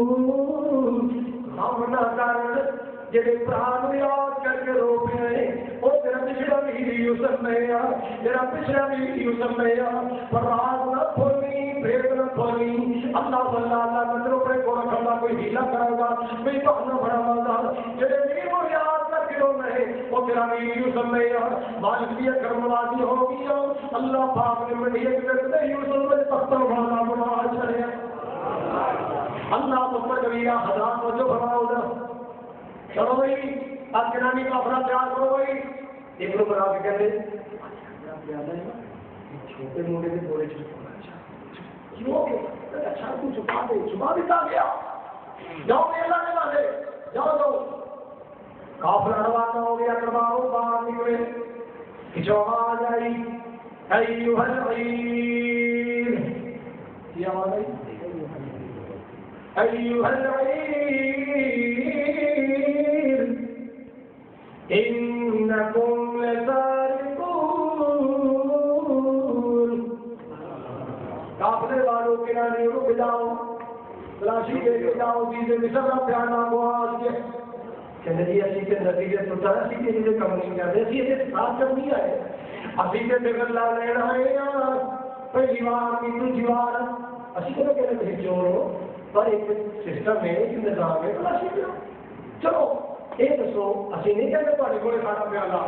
ہم نہ کر جڑے پران یاد کر کے رو پے وہ تیرا پچھڑا بھی یوسف نہیں آ تیرا پچھڑا بھی یوسف نہیں آ پر راز نہ کھولنی بھید نہ کھولنی اللہ اللہ مندروں پر کوڑا کھڑا کوئی ہیلا کرے گا کوئی بہانا بڑا گا جڑے نہیں وہ یاد کر کے رو رہے وہ تیرا بھی یوسف نہیں آ مالک بھی کرم والی ہو گیا اللہ پاک نے مٹی کے یوسف میں پتھر بنا بنا چلے اللہ تو پر کبیرہ ہزار کو جو بناؤ نا چلو بھائی اب جنانی کا اپنا پیار کرو بھائی ایک لوگ بنا کے کہتے چھوٹے موٹے کے بولے کیوں اچھا تو چھپا دے چھپا بھی کہا گیا جاؤ میلا نے والے جاؤ جاؤ کافلا روانہ ہو گیا کرواؤ باہر نکلے کچھ آواز آئی ایوہ العیر کی آواز آئی ایوہ العیر انکم لسارقون کافلے والوں کے نانے کو بجاؤ تلاشی دے کے جاؤ چیزیں مصر کا پیانا مواز کے کہنے جی اسی کے نتیجے تو چاہا سی کے لیے کم نہیں کرتے اسی کے ساتھ کم نہیں آئے اسی کے فکر لا لینا ہے پہلی بار کی دوسری بار اسی کے کہنے تھے چور ہو پر ایک سسٹم ہے ایک نظام ہے تلاشی کرو چلو یہ دسو اسی نہیں کہتے تھوڑے کو سارا پیالا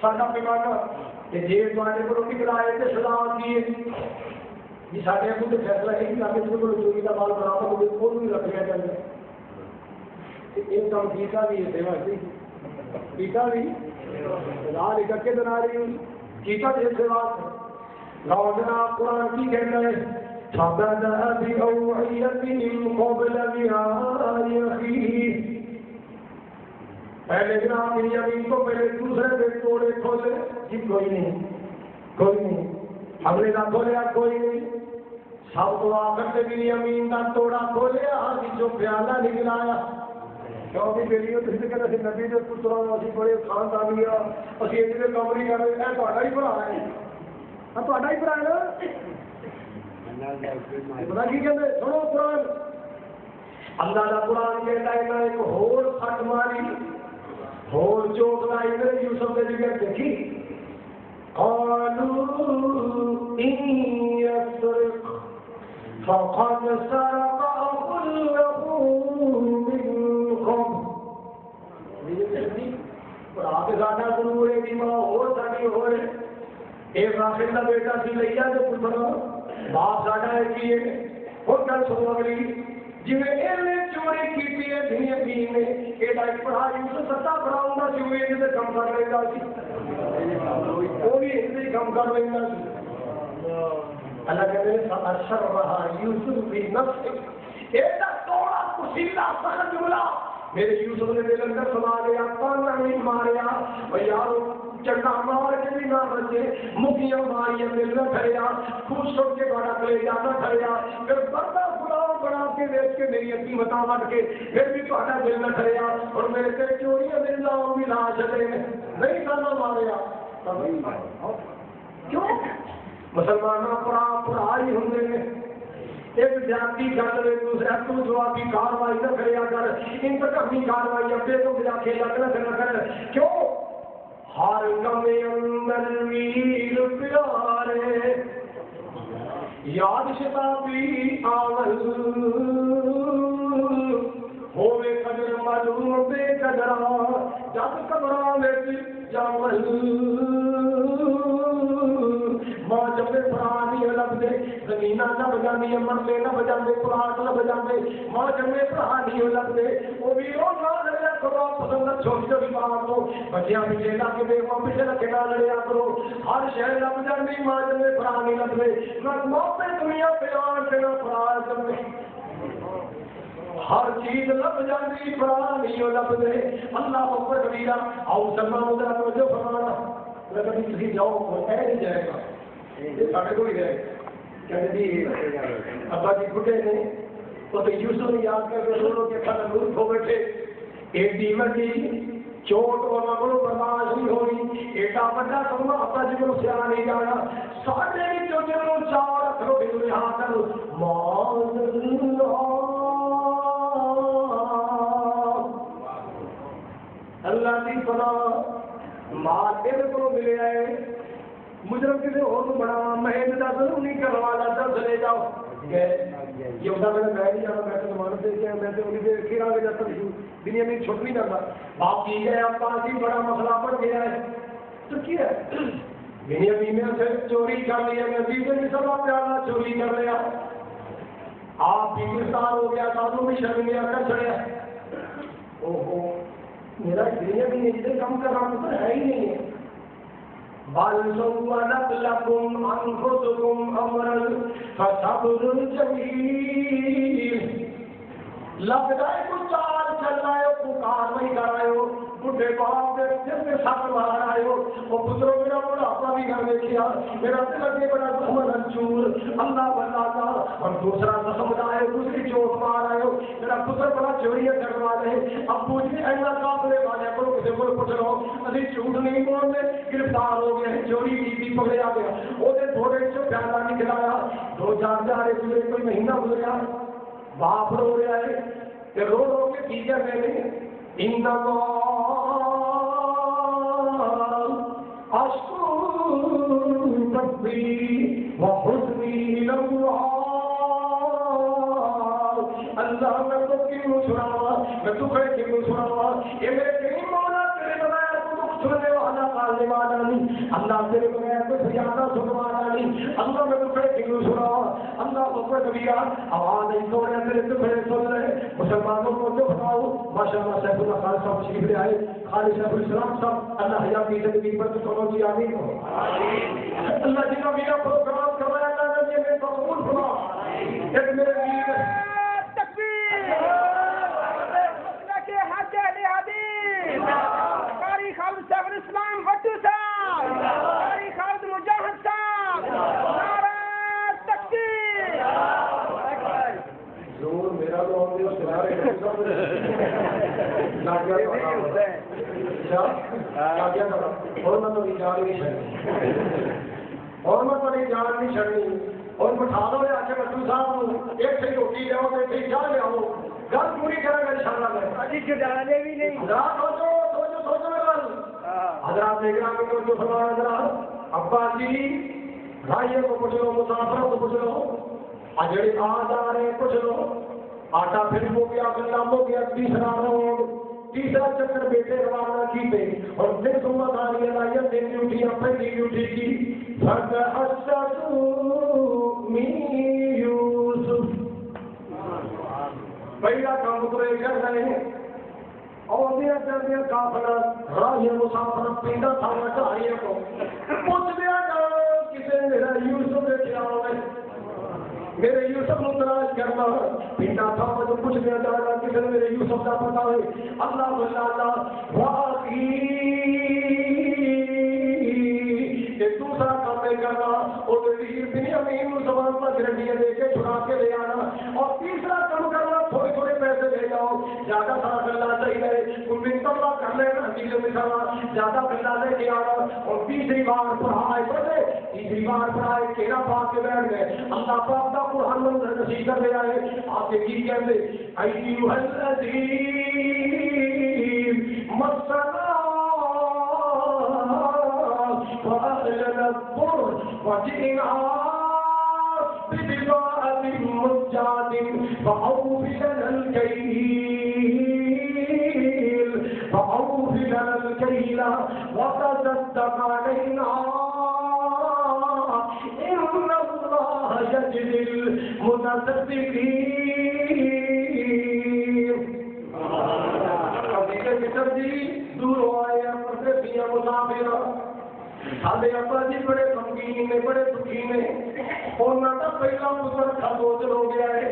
سارا پیمانا کہ جی تھوڑے کو روٹی کھلائے تو سزا آتی ہے جی سارے ابو تو فیصلہ ہے کہ آپ کو چوری کا مال بنا تو وہ بھی رکھ لیا جائے ان کام پیتا بھی ہے سیوا سی پیتا بھی لال کر کے بنا رہی ہوں پیتا بھی سیوا لو جناب قرآن کی کہنا ہے فَبَدَأَ بِأَوْعِيَتِهِمْ قَبْلَ بِهَارِ أَخِيهِ پہلے جناب بنیامین کو پہلے دوسرے دن توڑے کھولے جی کوئی نہیں اگلے کا کھولیا کوئی نہیں سب کو آخر سے بنیامین کا توڑا کھولیا جی جو پیالہ نکلایا کیونکہ بیلیوں تو اسے کہتے ہیں نبی جو پترا اسی بڑے خاندانی اسی اتنے کام نہیں کر رہے ہیں تھوڑا ہی بھرا ہے تھوڑا ہی بھرا ہے پتا کی کہتے سنو قرآن اللہ کا قرآن کہتا ہے کہ ایک ہور سٹ ماری ہور چوک لائی میں یوسف نے جگہ دیکھی قالوا ان يسرق فقد سرق اخ له من قبل اور آپ زیادہ ضرور ہے کہ ماں اور ساڑی ہو رہے ایک راخل کا بیٹا سی لیا جو پتر باپ زیادہ ہے کہ اور کل سنو اگلی جی میں چوری کی ہے دنیا بھی میں یہ ایک پڑھائی اسے ستا پڑھاؤں گا جو یہ سے کم کر لے گا وہ بھی ایسے کم کر لیں گا اللہ کہتے ہیں اشر رہا یوسف بھی نفس ایسا توڑا کسیلا سخت جملہ میرے یوسف نے دل اندر سما لیا پانا نہیں ماریا اور یارو چڑھا مار کے بھی نہ بچے مکیاں ماریاں دل نہ کھڑیا خوش چھوڑ کے بڑا کلے جانا کھڑیا پھر بڑا پلاؤ بنا کے دیکھ کے میری اپنی متا بٹ کے پھر بھی تھوڑا دل نہ کھڑیا اور میرے سے چوریاں دل لاؤ بھی لا چلے نہیں کرنا ماریا کیوں مسلمانوں پڑھائی ہوں ایک جاتی گل رہے دوسرے تو جوابی کاروائی نہ کریا کر ان تک اپنی کاروائی اپنے کو ملا کے لگ نہ کر کیوں کم اندر ویر پیارے یاد شتابی آمل ہوئے قدر معلوم بے قدرہ جب قبرہ میں جامل ماں جب پرانی لب دے زمینہ نہ بجانے مرلے نہ بجانے پراٹ نہ بجانے ماں جب پرانی لب دے وہ بھی روزہ لڑیا کرو پسند چھوٹی چھوٹی بات ہو بچیاں پیچھے لگ دے ماں پیچھے لگے نہ لڑیا کرو ہر شہر لب جانے ماں جب پرانی لب دے نہ موقع دنیا پہ آن کے نہ پرار جب ہر چیز لب جاندی پرانی لب دے اللہ اکبر کبیرہ آؤ سلمان ادھر توجہ فرمانا لگا بھی کسی جاؤ وہ کہہ نہیں جائے گا یہ ساڑھے کو ہی رہے کہتے جی ابا جی بڑھے نے وہ تو یوسف نے یاد کر کے دونوں کے کھانا نور کھو بیٹھے ایک دیمر کی چوٹ اور نگلوں برداشت نہیں ہوئی ایٹا بڑا کرنا ابا جی کو سیاہ نہیں جانا ساڑھے بھی جو جنوں چاہ رکھو بھی تمہیں ہاتھ کرو معاذ اللہ کی پناہ ماں تیرے کو ملے آئے مجرم کسی اور بڑا مہین دا ضرور نہیں کروانا تھا چلے جاؤ یہ ہوتا میں نے نہیں جانا میں تو مان دے کے میں تو انہیں دے پھر آگے جاتا ہوں دنیا میں چھوٹ نہیں کرتا باپ کی ہے اب پاس ہی بڑا مسئلہ بڑھ گیا ہے تو کیا ہے دنیا میں سے چوری کر لیا میں بیچے میں سب پیارا چوری کر لیا آپ بھی گرفتار ہو گیا ساتھوں میں شرمیا کر چڑھیا اوہو میرا دنیا بھی نہیں کم کر رہا تو ہے ہی نہیں ہے بل سولت لکم انفسکم امرا فصبر جمیل لگ جائے کچھ چال چل رہا ہے پکار نہیں کر رہے ہو بڈھے باپ کے سر میں ساتھ مار رہے ہو وہ پتروں میرا بڑھاپا بھی کر دیکھا میرا دل اگے بڑا دشمن انچور اللہ بنا تھا اور دوسرا زخم لائے دوسری چوٹ مار رہے ہو میرا پتر بڑا چوریاں کروا رہے اب پوچھ بھی ایسا قابلے والے کو کسی کو پوچھ رہا ہو ابھی جھوٹ نہیں بولنے گرفتار ہو گئے چوری کی پکڑا گیا وہ تھوڑے سے پیدا نہیں کھلایا دو چار جا رہے تھے کوئی مہینہ گزرا باپ رو رہا ہے کہ رو رو کے چیزیں میں نے ان اللہ میں تو کیوں سناوا میں تو کیوں سناوا یہ میرے کریم مولا تیرے بغیر تو دکھ سننے والا کالنے والا نہیں اللہ تیرے بغیر تو فریادہ سننے والا نہیں اللہ میں تو کیوں سناوا اللہ اکبر کبیرہ آواز نہیں تو رہے تیرے تو بڑے سن رہے مسلمانوں کو جو بتاؤ ماشاءاللہ سیف اللہ خالد صاحب تشریف لے آئے خالد صاحب السلام صاحب اللہ حیات کی زندگی پر تو سنو جی آمین اللہ جی کا میرا پروگرام کروایا اللہ نے میں قبول فرما ایک میرے ویر قاری خالد صاحب الاسلام بٹو صاحب قاری خالد مجاہد صاحب نعرہ تکبیر زور میرا تو ہم نے سنارے اور میں تو جان نہیں چڑھنی اور میں تو جان نہیں چڑھنی اور بٹھا دو آ کے بٹو صاحب ایک سے روٹی لیاؤ تو ایک چاہ لیاؤ گل پوری کرے گا انشاءاللہ میں ابھی جانے بھی نہیں سوچو حضرات دیکھ رہا ہوں جو فرمایا حضرات ابا جی بھائیوں کو پوچھ لو مسافروں کو پوچھ لو اجڑے آ جا رہے پوچھ لو آٹا پھر ہو گیا گندم ہو گیا تیسرا چکر بیٹے روانہ کی پہ اور پھر سمت آ رہی ہے لائن دن بھی اٹھی پہلی بھی اٹھی کی فرد یوسف پہلا کام تو یہ کر رہے ہیں اور دیا چلدیا کافلا راہی مسافر پینڈا تھانا چاہیے کو پوچھ دیا جاؤ کسی میرا یوسف دیکھے آؤ میرے یوسف کو تلاش کرنا پینڈا تھا جو پوچھ دیا جا رہا کسی نے میرے یوسف کا پتا ہے اللہ اللہ واقعی ایک دوسرا کام نہیں کرنا اور بنیامین زبان پر گرنٹیاں دے کے چھڑا کے لے آنا اور تیسرا کام کرنا تھوڑے تھوڑے پیسے لے جاؤ زیادہ سارا گلا چاہیے کل کر لینا زیادہ گلا لے کے آنا اور تیسری بار پڑھائے پڑھے تیسری بار پڑھائے کیڑا پاک کے بیٹھ گئے اللہ پاک کا قرآن منظر نصیب کر لے آئے آپ کے کی کہتے ایوہ الذین مسنا فأهلنا الضر وجئنا ببضاعة مزجاة فأوف لنا الكيل وتصدق علينا إن الله يجزي المتصدقين. مصر جی دور آئے پردیسیاں مسافر سارے ابا جی بڑے غمگین نے بڑے دکھی نے. انہوں کا پہلا پتر خاموش ہو گیا ہے,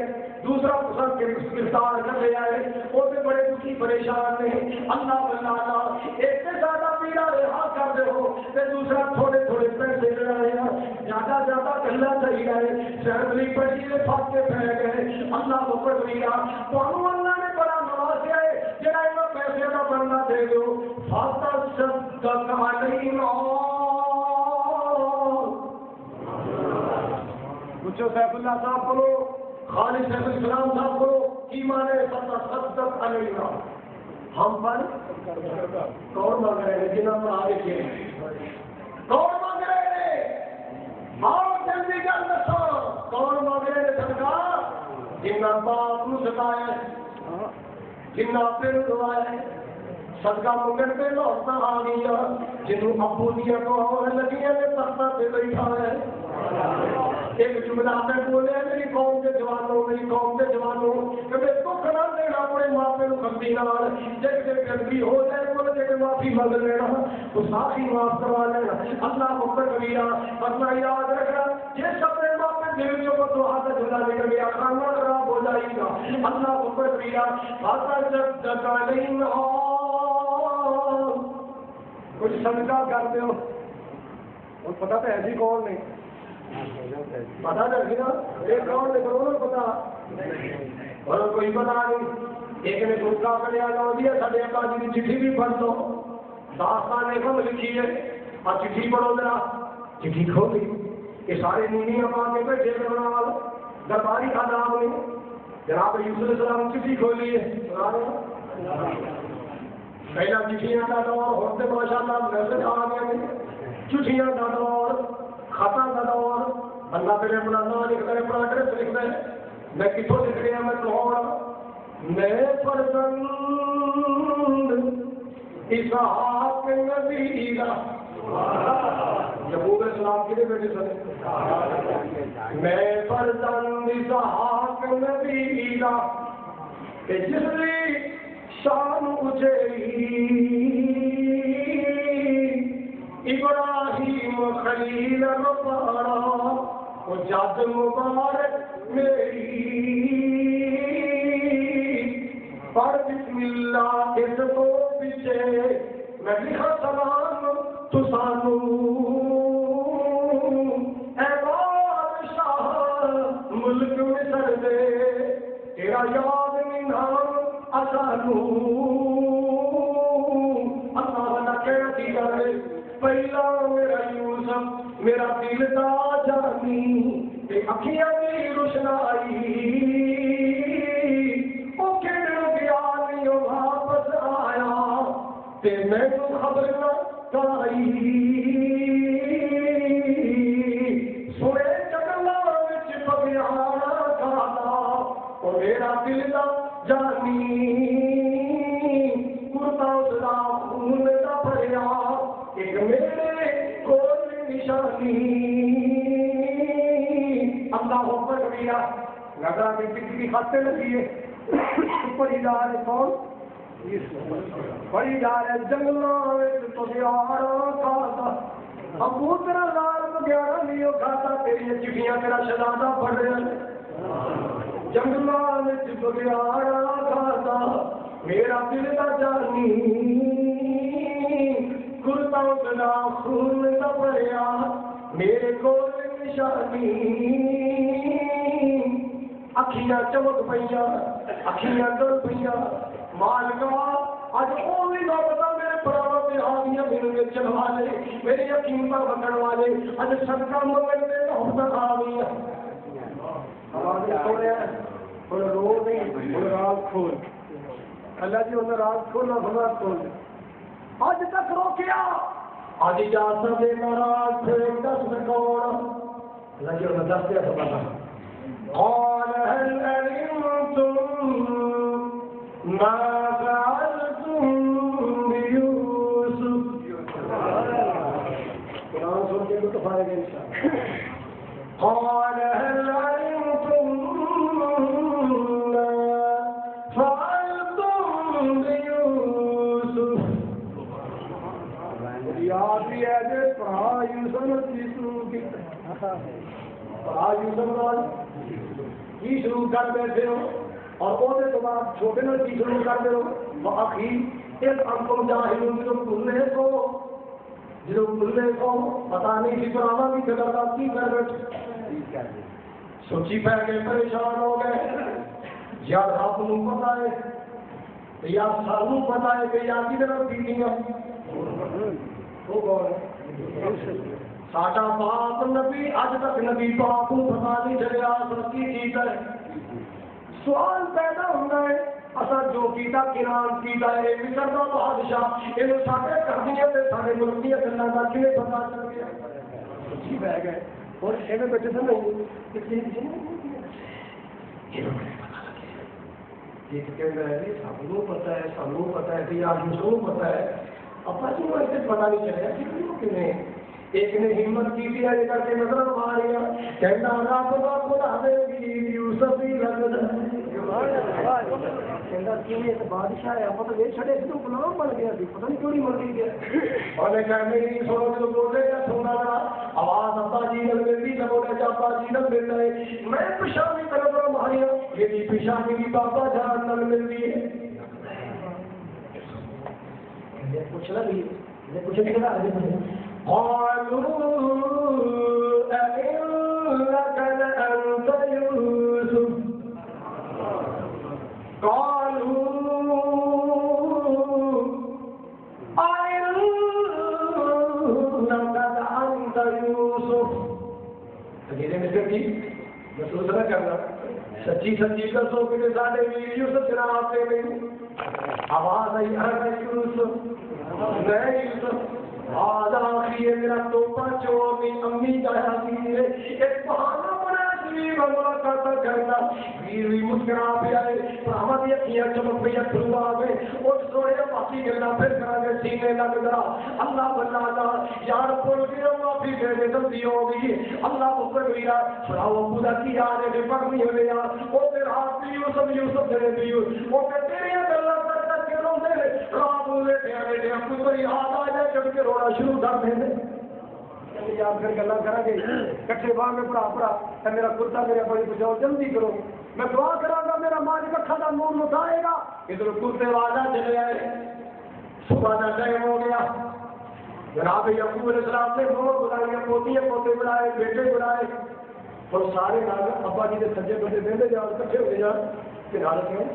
دوسرا پتر گرفتار کر لیا ہے, وہ بھی بڑے دکھی پریشان نے. اللہ بلانا ایک سے زیادہ پیڑا رہا کر دے ہو تے دوسرا تھوڑے تھوڑے پیسے لے رہے ہیں, زیادہ زیادہ گلا چاہیے ہے. سینٹری پڑھی نے پھٹ کے پہ گئے. اللہ کو پڑھیا تو اللہ نے بڑا نوازیا ہے جڑا انہوں پیسے کا بننا دے دو. فاطر صدق علینا پوچھو سیف اللہ صاحب کرو, خالد سیف السلام صاحب کرو, کی مانے فتصدق علینا. ہم پر کون مانگ رہے ہیں جنہوں نے آگے کیے کون مانگ رہے ہیں؟ آؤ جلدی کر دسو کون مانگ رہے ہیں سرکار؟ جنہوں باپ کو ستایا ہے, جنہوں پھر دعایا ہے, صدقہ منگن پہ لوٹنا آ گیا, جنہوں ابو دیا کو اور لگیاں نے تختہ پہ بیٹھا ہے. ایک جملہ میں بولے میری قوم کے جوانوں کہ میں دکھ نہ دینا اپنے ماپے کو غلطی نال, جب غلطی ہو جائے بولے کہ معافی مانگ لینا تو ساتھی معاف کروا لینا. اللہ مکر کبیرہ اپنا یاد رکھنا جس اپنے ماپے دل جو کو دعا کا جھولا لے کر گیا کھانا خراب ہو جائے گا. اللہ مکر کبیرہ فاطر صدق علینا. کچھ صدقہ کرتے ہو اور پتہ تو ایسی کون نہیں پتا چل گیا ایک کون نے کرو نا پتا اور کوئی پتا نہیں. ایک نے دوسرا کریا لا دیا سارے ابا جی کی چٹھی بھی پڑھ دو, داستان نے کم لکھی ہے اور چٹھی پڑھو ذرا. چٹھی کھولی یہ سارے نیویاں پا کے بیٹھے بنال درباری آداب نے جناب یوسف علیہ السلام چٹھی کھولی ہے. پہلا چٹھیاں کا دور ہوتے ماشاء اللہ میسج آ گیا, چٹھیاں کا دور, خطا کا دور. اللہ پہلے اپنا نام لکھتا ہے, اپنا ایڈریس لکھتا ہے. میں کتوں لکھ رہا میں لاہور, میں فرزند اسحاق نبی کا. یعقوب علیہ السلام کے بیٹے سنے, میں فرزند اسحاق نبی کا کہ جس نے شان اچھلی ابراہیم خلیل رفارا وہ جاد مبارک میری پر بسم اللہ اس کو پیچھے میں لکھا سلام تو سانو اے بادشاہ ملک مصر دے تیرا یاد نہیں نام اسانو. اللہ والا کہنا دیا ہے پہلا میرا یوسف میرا دل دا جانی تے اکھیاں دی روشنائی او کہڑے گیا نہیں واپس آیا تے میں تو خبر نہ کرائی. سوئے جگلا وچ بگیاڑا کھانا او میرا دل دا جانی کرتا اسدا خون دا بھریا ایک میرے کول نشانی. اللہ اکبر کبیرہ نظر کی کسی کی خاتے لگی ہے پڑھی جا رہے کون پڑھی جا رہے جنگلوں تو دیارا کھاتا کبوتر لال بگیارا نہیں کھاتا تیری چٹھیاں تیرا شہزادہ پڑھ رہے ہیں. جنگلوں بگیارا کھاتا میرا دل کا جانی کرتا اتنا خون کا بھریا میرے کو نشانی. اکھیاں چمک پئیاں اکھیاں ڈر پئیاں مالکا اج اونلی نہ پتا میرے پراوا تے آدیاں میرے چلوا لے میری یقین پر بکڑ والے اج صدقہ منگن تے ہوتا آ گیا. آواز سنیا اور رو نہیں اور راز کھول اللہ جی انہوں راز کھولنا بھلا کھول. اج تک روکیا آج اجازت دے ناراض تھے دس میں کون لگے انہیں دس دیا سب کا قال هل علمتم ما فعلتم بيوسف قرآن سن کے تو فارغ ہے انشاءاللہ قال هل علمتم ما فعلتم بيوسف یاد بھی ہے کہ پڑھا یوسف کی شروع کی پڑھا یوسف کی شروع کر بیٹھے ہو اور وہ بعد چھوٹے نے کی شروع کر دے ہو اخیر ایک انکم جاہلون جو کھلنے کو پتا نہیں تھی پرانا بھی کرتا کی کر بیٹھے سوچی پہ گئے پریشان ہو گئے یا آپ کو پتا ہے یا سانو پتا ہے کہ یا کی طرف کی ساڈا باپ نبی اج تک نبی باپ کو پتا نہیں چلیا سچی چیز ہے سوال پیدا ہوتا ہے اصل جو کیتا کران کیتا ہے مصر کا بادشاہ یہ سارے کردیاں سارے ملک دیا گلوں کا کیوں پتا چل گیا سچی بہ گئے اور ایویں بیٹھے تھے نہیں سانو پتا ہے سانو پتا ہے کہ آج مسلم پتا ہے ابا جی کو ایسے پتا نہیں چلیا کہ ایک نے ہمت کی تھی آگے کر کے نظر ماریا کہنا رب کا خدا دے گی یوسف ہی لگتا بادشاہ ہے پتہ نہیں چھڑے تو غلام بن گیا سی پتہ نہیں کیوں نہیں مر گیا اور کہنے نہیں سنو جو بولے یا سننا ذرا آواز ابا جی نے ملتی نہ بولے ابا جی نے مل رہے میں پیشانی طرف ماریا میری پیشانی کی بابا جان نہ ملتی ہے پوچھنا بھی کچھ نہیں کرا قالوا أئنك لأنت يوسف قالوا أئنك لأنت يوسف اگلے میں سے محسوس نہ کرنا سچی سچی دسو کہ سارے ویر یوسف جناب سے نہیں آواز آئی انا یوسف میں یوسف آج آخری ہے میرا توپا چور میں امی جایا کی ہے ایک بہانہ بنا شریف ملاقات کرنا ویروی مسکرا پہ آئے رحمت یقیاں چمک پہ یقلو آگے اور سوڑے باقی گلنا پھر کرا گے سینے لگ درا اللہ بنا دا یار پول گیا معافی دے دے جلدی ہو گئی اللہ اوپر گیا سراؤ خدا کی آنے دے پر نہیں ہوئے یار وہ پھر ہاتھ بھی یوسف دے بھی وہ پھر تیرے اللہ کرتا کہ رو دے رات ہوئے پیارے دے اپنی بری ہاتھ آ جائے چڑھ کے رونا شروع کر دیں یاد کر گلا کرا گے کٹھے باہ میں پڑا میرا کرتا میرے بڑی بچاؤ جلدی کرو میں دعا کرا گا میرا مالک اکھا دا نور لٹائے گا ادھر کرتے وعدہ چلے آئے صبح کا ٹائم ہو گیا جناب یعقوب علیہ السلام نے نور بلائے پوتیاں پوتے بلائے بیٹے بلائے اور سارے نال ابا جی کے سجے بندے بہتے جان کٹھے ہوئے جان کہ نال کیوں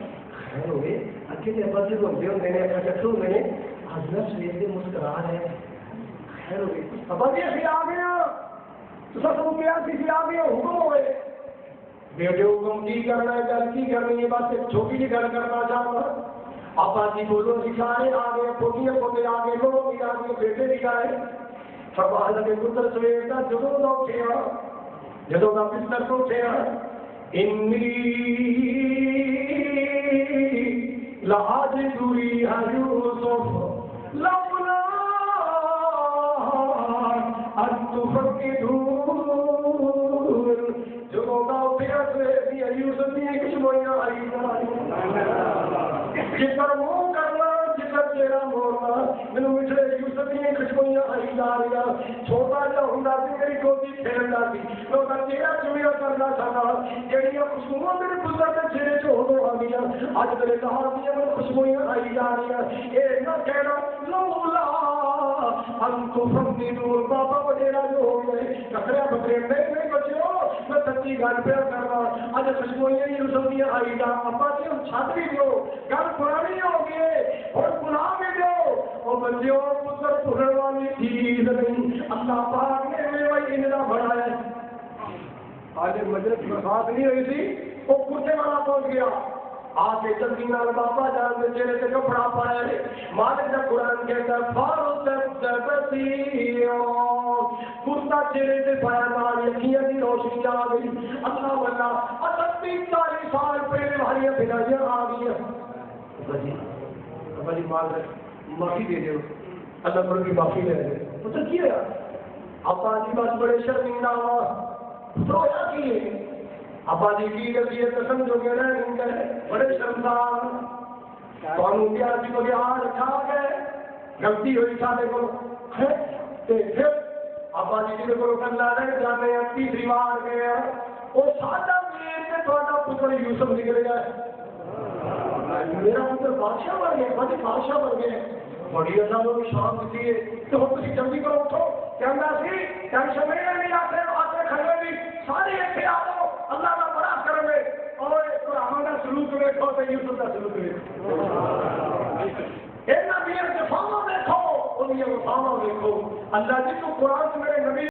خیر ہوئے اگے کے ابا جی ہوتے ہوتے ہیں اکھا کٹھے ہوئے ہیں آج میں سویر کے مسکرا رہے ہیں خیر ہوگی ابا جی اسی آ گئے تو سب کیا کسی آ گئے حکم ہوئے بیٹے حکم کی کرنا ہے گل کی کرنی ہے بس ایک چھوٹی سی گل کرنا چاہتا ابا جی بولو سکھائے آ گئے پوتیاں پوتے آ گئے لوگ بھی آ گئے بیٹے بھی آئے فرمان لگے پتر سویر کا جدوں کا اٹھیا جدوں کا بستر تو اٹھیا انی لعاجز ريح يوسف لولا أن تفقدون جو موقع سے یوسف نے کچھ مویا آئی جس پر منہ کرنا جس پر چہرہ موڑنا مینوں مٹھے یوسف نے کچھ مویا آئی داریا چھوٹا جا ہوندا سی میری گودی پھیردا سی میں تا چہرہ چویا کرنا چاہتا جڑیاں خوشبوئیں میرے پتر دے چہرے چ ہو آگیاں اج میرے کہاں دی خوشبوئیں آئی جا رہی اے نہ کہنا لولا ان تفقدون بابا وڈیرا جو ہو گئے ککڑے بکرے نہیں بچو میں سچی گل پہ کرنا اج خوشبوئیں یوسف دی آئی جا ابا جی ہم چھڈ بھی دیو گل پرانی ہو گئی اور بلا بھی دو او بچو پتر پڑھن والی چیز نہیں اللہ پاک نے وہی انہاں بنایا آج مجلس برخاست نہیں ہوئی تھی وہ کرتے والا پہنچ گیا آگے جلدی نال بابا جان کے چہرے سے کپڑا پایا ہے مالک کا قرآن کہتا ہے کرتا چہرے سے پایا نال یقین کی روشنی آ گئی اللہ واللہ 38 سال پہلے ہماری بھلائیاں آ گئی بڑی معافی دے دو اللہ پر بھی معافی لے دے پتہ کیا ہے ابا جی بس بڑے شرمندہ ہوا رویا کی ہے ابا جی کی غلطی ہے قسم جو کہ نہیں کرے بڑے شرمندار تانوں پیار جی کو یاد رکھا گئے غلطی ہوئی سارے کو تے پھر ابا جی کو کلا رہ جانے تیسری بار گئے وہ سادہ میر سے تھوڑا پتر یوسف نکل گیا میرا پتر بادشاہ بن گیا بڑے بادشاہ بن گئے بڑی اللہ کو شان دیتی ہے تو تھی جلدی کرو اٹھو کہنا سی ٹینشن نہیں آتے آتے کھڑے بھی سارے ایسے آ جاؤ اللہ کا بڑا کریں گے اور ہمارا سلوک دیکھو تو یوسف کا سلوک دیکھو دیکھو اللہ جی تو قرآن سے میرے نبی